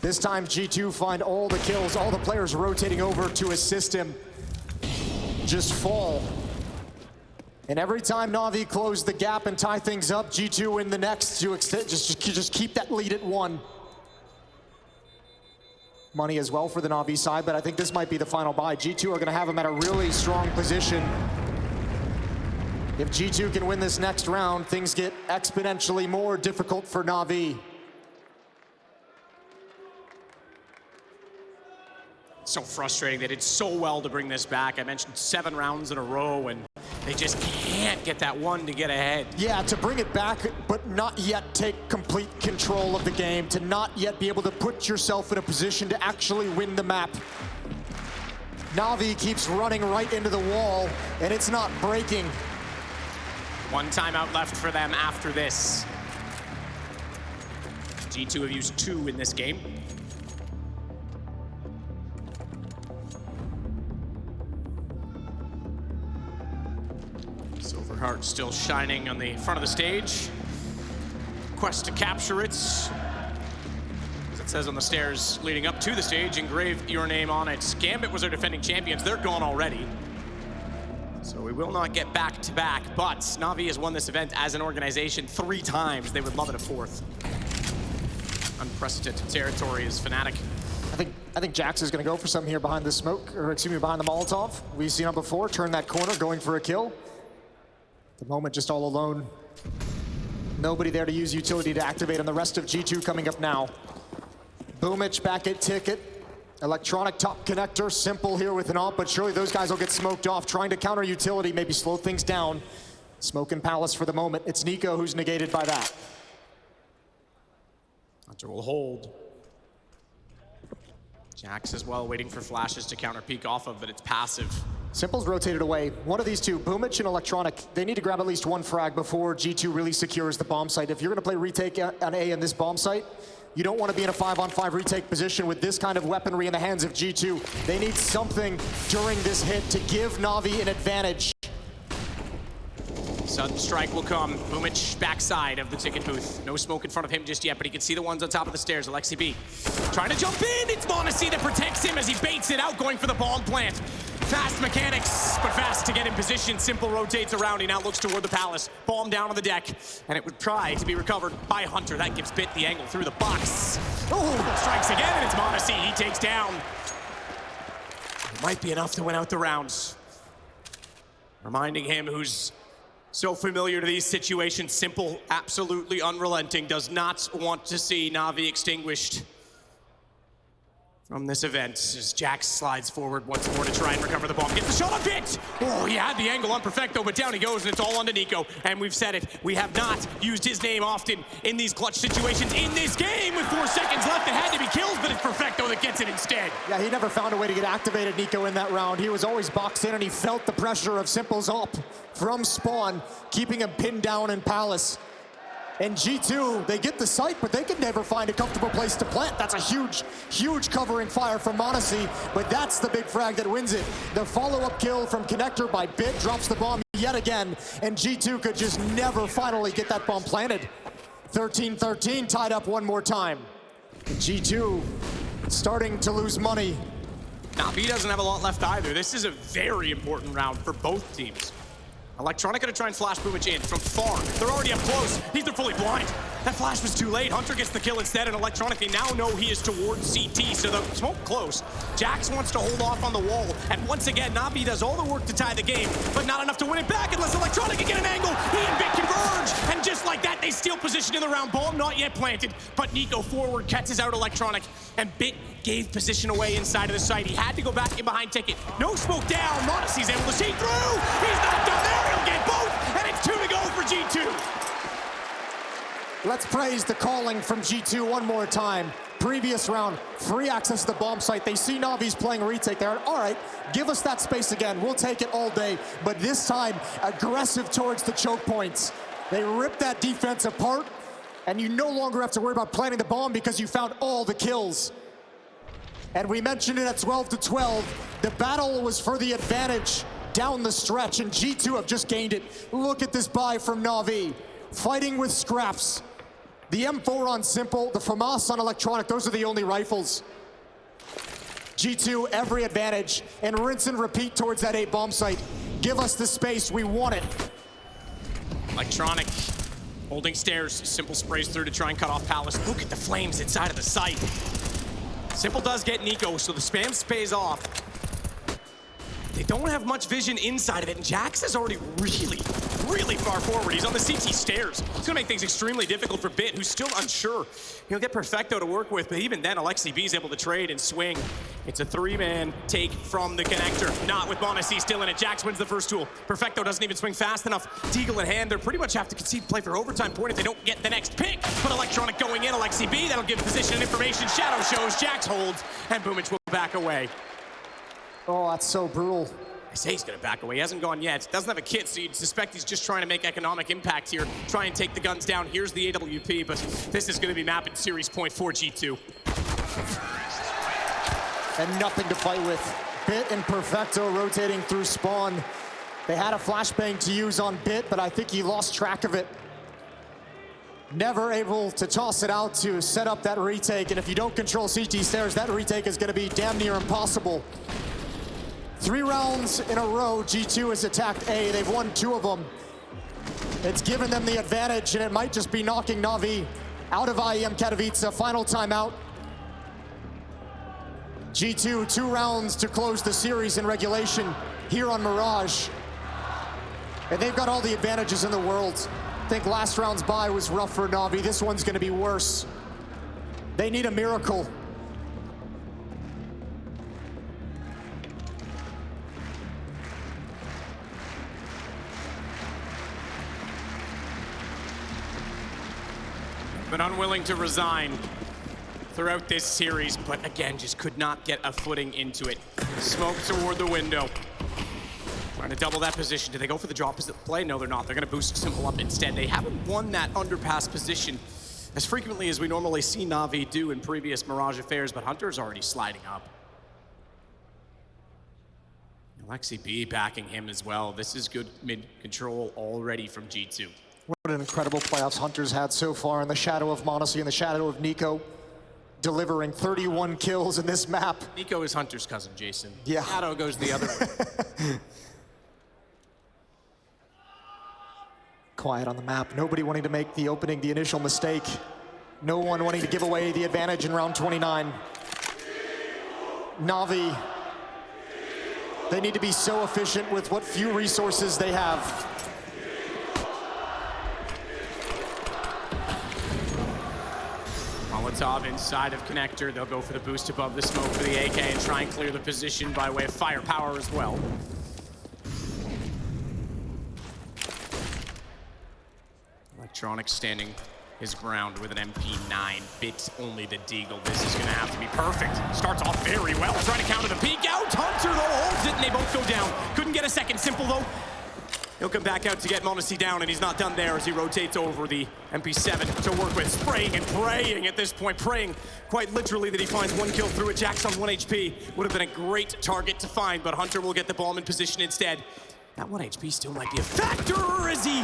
This time, G2 find all the kills, all the players rotating over to assist him just fall. And every time NaVi close the gap and tie things up, G2 win the next to extend, just keep that lead at 1. Money as well for the NaVi side, but I think this might be the final buy. G2 are gonna have him at a really strong position. If G2 can win this next round, things get exponentially more difficult for NaVi. So frustrating. They did so well to bring this back. I mentioned 7 rounds in a row, and they just can't get that one to get ahead. Yeah, to bring it back, but not yet take complete control of the game, to not yet be able to put yourself in a position to actually win the map. NaVi keeps running right into the wall, and it's not breaking. 1 timeout left for them after this. G2 have used 2 in this game. Silverheart still shining on the front of the stage. Quest to capture it. As it says on the stairs leading up to the stage, engrave your name on it. Gambit was our defending champions. They're gone already. So we will not get back-to-back, but NaVi has won this event as an organization 3 times. They would love it a 4th. Unprecedented territory as Fnatic. I think JACKZ is going to go for something here behind the smoke, or excuse me, behind the Molotov. We've seen him before, turn that corner, going for a kill. The moment just all alone. Nobody there to use utility to activate, and the rest of G2 coming up now. Boomich back at Ticket. Electronic top connector, Simple here with an op, but surely those guys will get smoked off. Trying to counter utility, maybe slow things down. Smoke and Palace for the moment. It's NiKo who's negated by that. Hunter will hold. JACKZ as well, waiting for flashes to counter peek off of, but it's passive. Simple's rotated away. One of these two, Boomich and Electronic, they need to grab at least 1 frag before G2 really secures the bomb site. If you're gonna play retake on A in this bomb site, you don't want to be in a 5-on-5 retake position with this kind of weaponry in the hands of G2. They need something during this hit to give NaVi an advantage. Sudden strike will come. Boomich backside of the Ticket booth. No smoke in front of him just yet, but he can see the ones on top of the stairs. Alexi B trying to jump in. It's Monacy that protects him as he baits it out, going for the bomb plant. Fast mechanics, but fast to get in position. Simple rotates around. He now looks toward the Palace. Bomb down on the deck, and it would try to be recovered by Hunter. That gives Bit the angle through the box. Oh, strikes again, and it's Monacy. He takes down. It might be enough to win out the rounds. Reminding him who's so familiar to these situations. Simple, absolutely unrelenting, does not want to see NaVi extinguished from this event as JACKZ slides forward once more to try and recover the bomb. Gets the shot on Bit! Oh, he had the angle on Perfecto, but down he goes, and it's all onto NiKo. And we've said it, we have not used his name often in these clutch situations in this game. With 4 seconds left, it had to be kills, but it's Perfecto that gets it instead. Yeah, he never found a way to get activated, NiKo, in that round. He was always boxed in, and he felt the pressure of Simple's up from spawn, keeping him pinned down in Palace. And G2, they get the site, but they can never find a comfortable place to plant. That's a huge, huge covering fire from m0NESY, but that's the big frag that wins it. The follow-up kill from Connector by Bit drops the bomb yet again, and G2 could just never finally get that bomb planted. 13-13, tied up one more time. G2 starting to lose money. NaVi doesn't have a lot left either. This is a very important round for both teams. Electronic gonna try and flash Boomich in from far. They're already up close. They're fully blind. That flash was too late. Hunter gets the kill instead, and Electronic, they now know he is towards CT, so the smoke close. JACKZ wants to hold off on the wall, and once again, NaVi does all the work to tie the game, but not enough to win it back unless Electronic can get an angle. He and Bit converge, and just like that, they steal position in the round. Bomb not yet planted, but NiKo forward catches out Electronic, and Bit gave position away inside of the site. He had to go back in behind Ticket. No smoke down. m0NESY's able to see through. He's not done there. He'll get both, and it's 2 to go for G2. Let's praise the calling from G2 one more time. Previous round, free access to the bomb site. They see NaVi's playing retake there. All right, give us that space again. We'll take it all day. But this time, aggressive towards the choke points. They rip that defense apart, and you no longer have to worry about planting the bomb because you found all the kills. And we mentioned it at 12-12. The battle was for the advantage down the stretch, and G2 have just gained it. Look at this buy from NaVi. Fighting with scraps. The M4 on Simple, the FAMAS on Electronic, those are the only rifles. G2, every advantage, and rinse and repeat towards that A bomb site. Give us the space, we want it. Electronic holding stairs. Simple sprays through to try and cut off Palace. Look at the flames inside of the site. Simple does get NiKo, so the spam pays off. They don't have much vision inside of it, and JACKZ is already really far forward. He's on the CT stairs. It's gonna make things extremely difficult for Bit, who's still unsure. He'll get Perfecto to work with, but even then, Alexi is able to trade and swing. It's a 3-man take from the Connector. Not with m0NESY still in it. JACKZ wins the first duel. Perfecto doesn't even swing fast enough. Deagle in hand, they pretty much have to concede play for overtime point if they don't get the next pick. But Electronic going in, Alexi, that'll give position and information. Shadow shows, JACKZ holds, and Boomich will back away. Oh, that's so brutal. I say he's gonna back away. He hasn't gone yet. Doesn't have a kit, so you'd suspect he's just trying to make economic impact here. Try and take the guns down. Here's the AWP, but this is gonna be mapping series point for G2. And nothing to fight with. Bit and Perfecto rotating through spawn. They had a flashbang to use on Bit, but I think he lost track of it. Never able to toss it out to set up that retake, and if you don't control CT stairs, that retake is gonna be damn near impossible. 3 rounds in a row, G2 has attacked A. They've won 2 of them. It's given them the advantage, and it might just be knocking NaVi out of IEM Katowice. Final timeout. G2, 2 rounds to close the series in regulation here on Mirage. And they've got all the advantages in the world. I think last round's bye was rough for NaVi. This one's gonna be worse. They need a miracle. Been unwilling to resign throughout this series, but again, just could not get a footing into it. Smoke toward the window. Trying to double that position. Do they go for the drop play? No, they're not. They're gonna boost Simple up instead. They haven't won that underpass position as frequently as we normally see NaVi do in previous Mirage affairs, but Hunter's already sliding up. Alexi backing him as well. This is good mid-control already from G2. What an incredible playoffs Hunter's had so far in the shadow of m0NESY, in the shadow of NiKo, delivering 31 kills in this map. NiKo is Hunter's cousin, Jason. Yeah. Shadow goes the other way. Quiet on the map. Nobody wanting to make the opening, the initial mistake. No one wanting to give away the advantage in round 29. NaVi, they need to be so efficient with what few resources they have. Molotov inside of Connector. They'll go for the boost above the smoke for the AK and try and clear the position by way of firepower as well. Electronic standing his ground with an MP9. Bit only the Deagle. This is gonna have to be perfect. Starts off very well. Trying to counter the peek out. Hunter though holds it and they both go down. Couldn't get a second. Simple though. He'll come back out to get Modesty down, and he's not done there as he rotates over the MP7 to work with, spraying and praying at this point, praying quite literally that he finds one kill through it. JACKZ on 1 HP would have been a great target to find, but Hunter will get the bomb in position instead. That 1 HP still might be a factor as he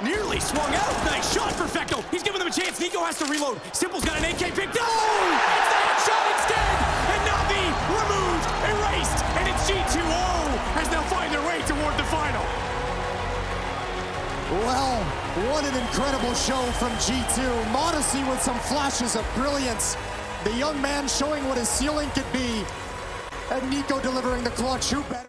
nearly swung out. Nice shot for Fectel. He's giving them a chance. NiKo has to reload. Simple's got an AK picked up. It's the headshot instead. And NaVi removed, erased, and it's G2O as they'll find their way toward the final. Well, what an incredible show from G2. Modesty with some flashes of brilliance. The young man showing what his ceiling could be. And NiKo delivering the clutch. Who better?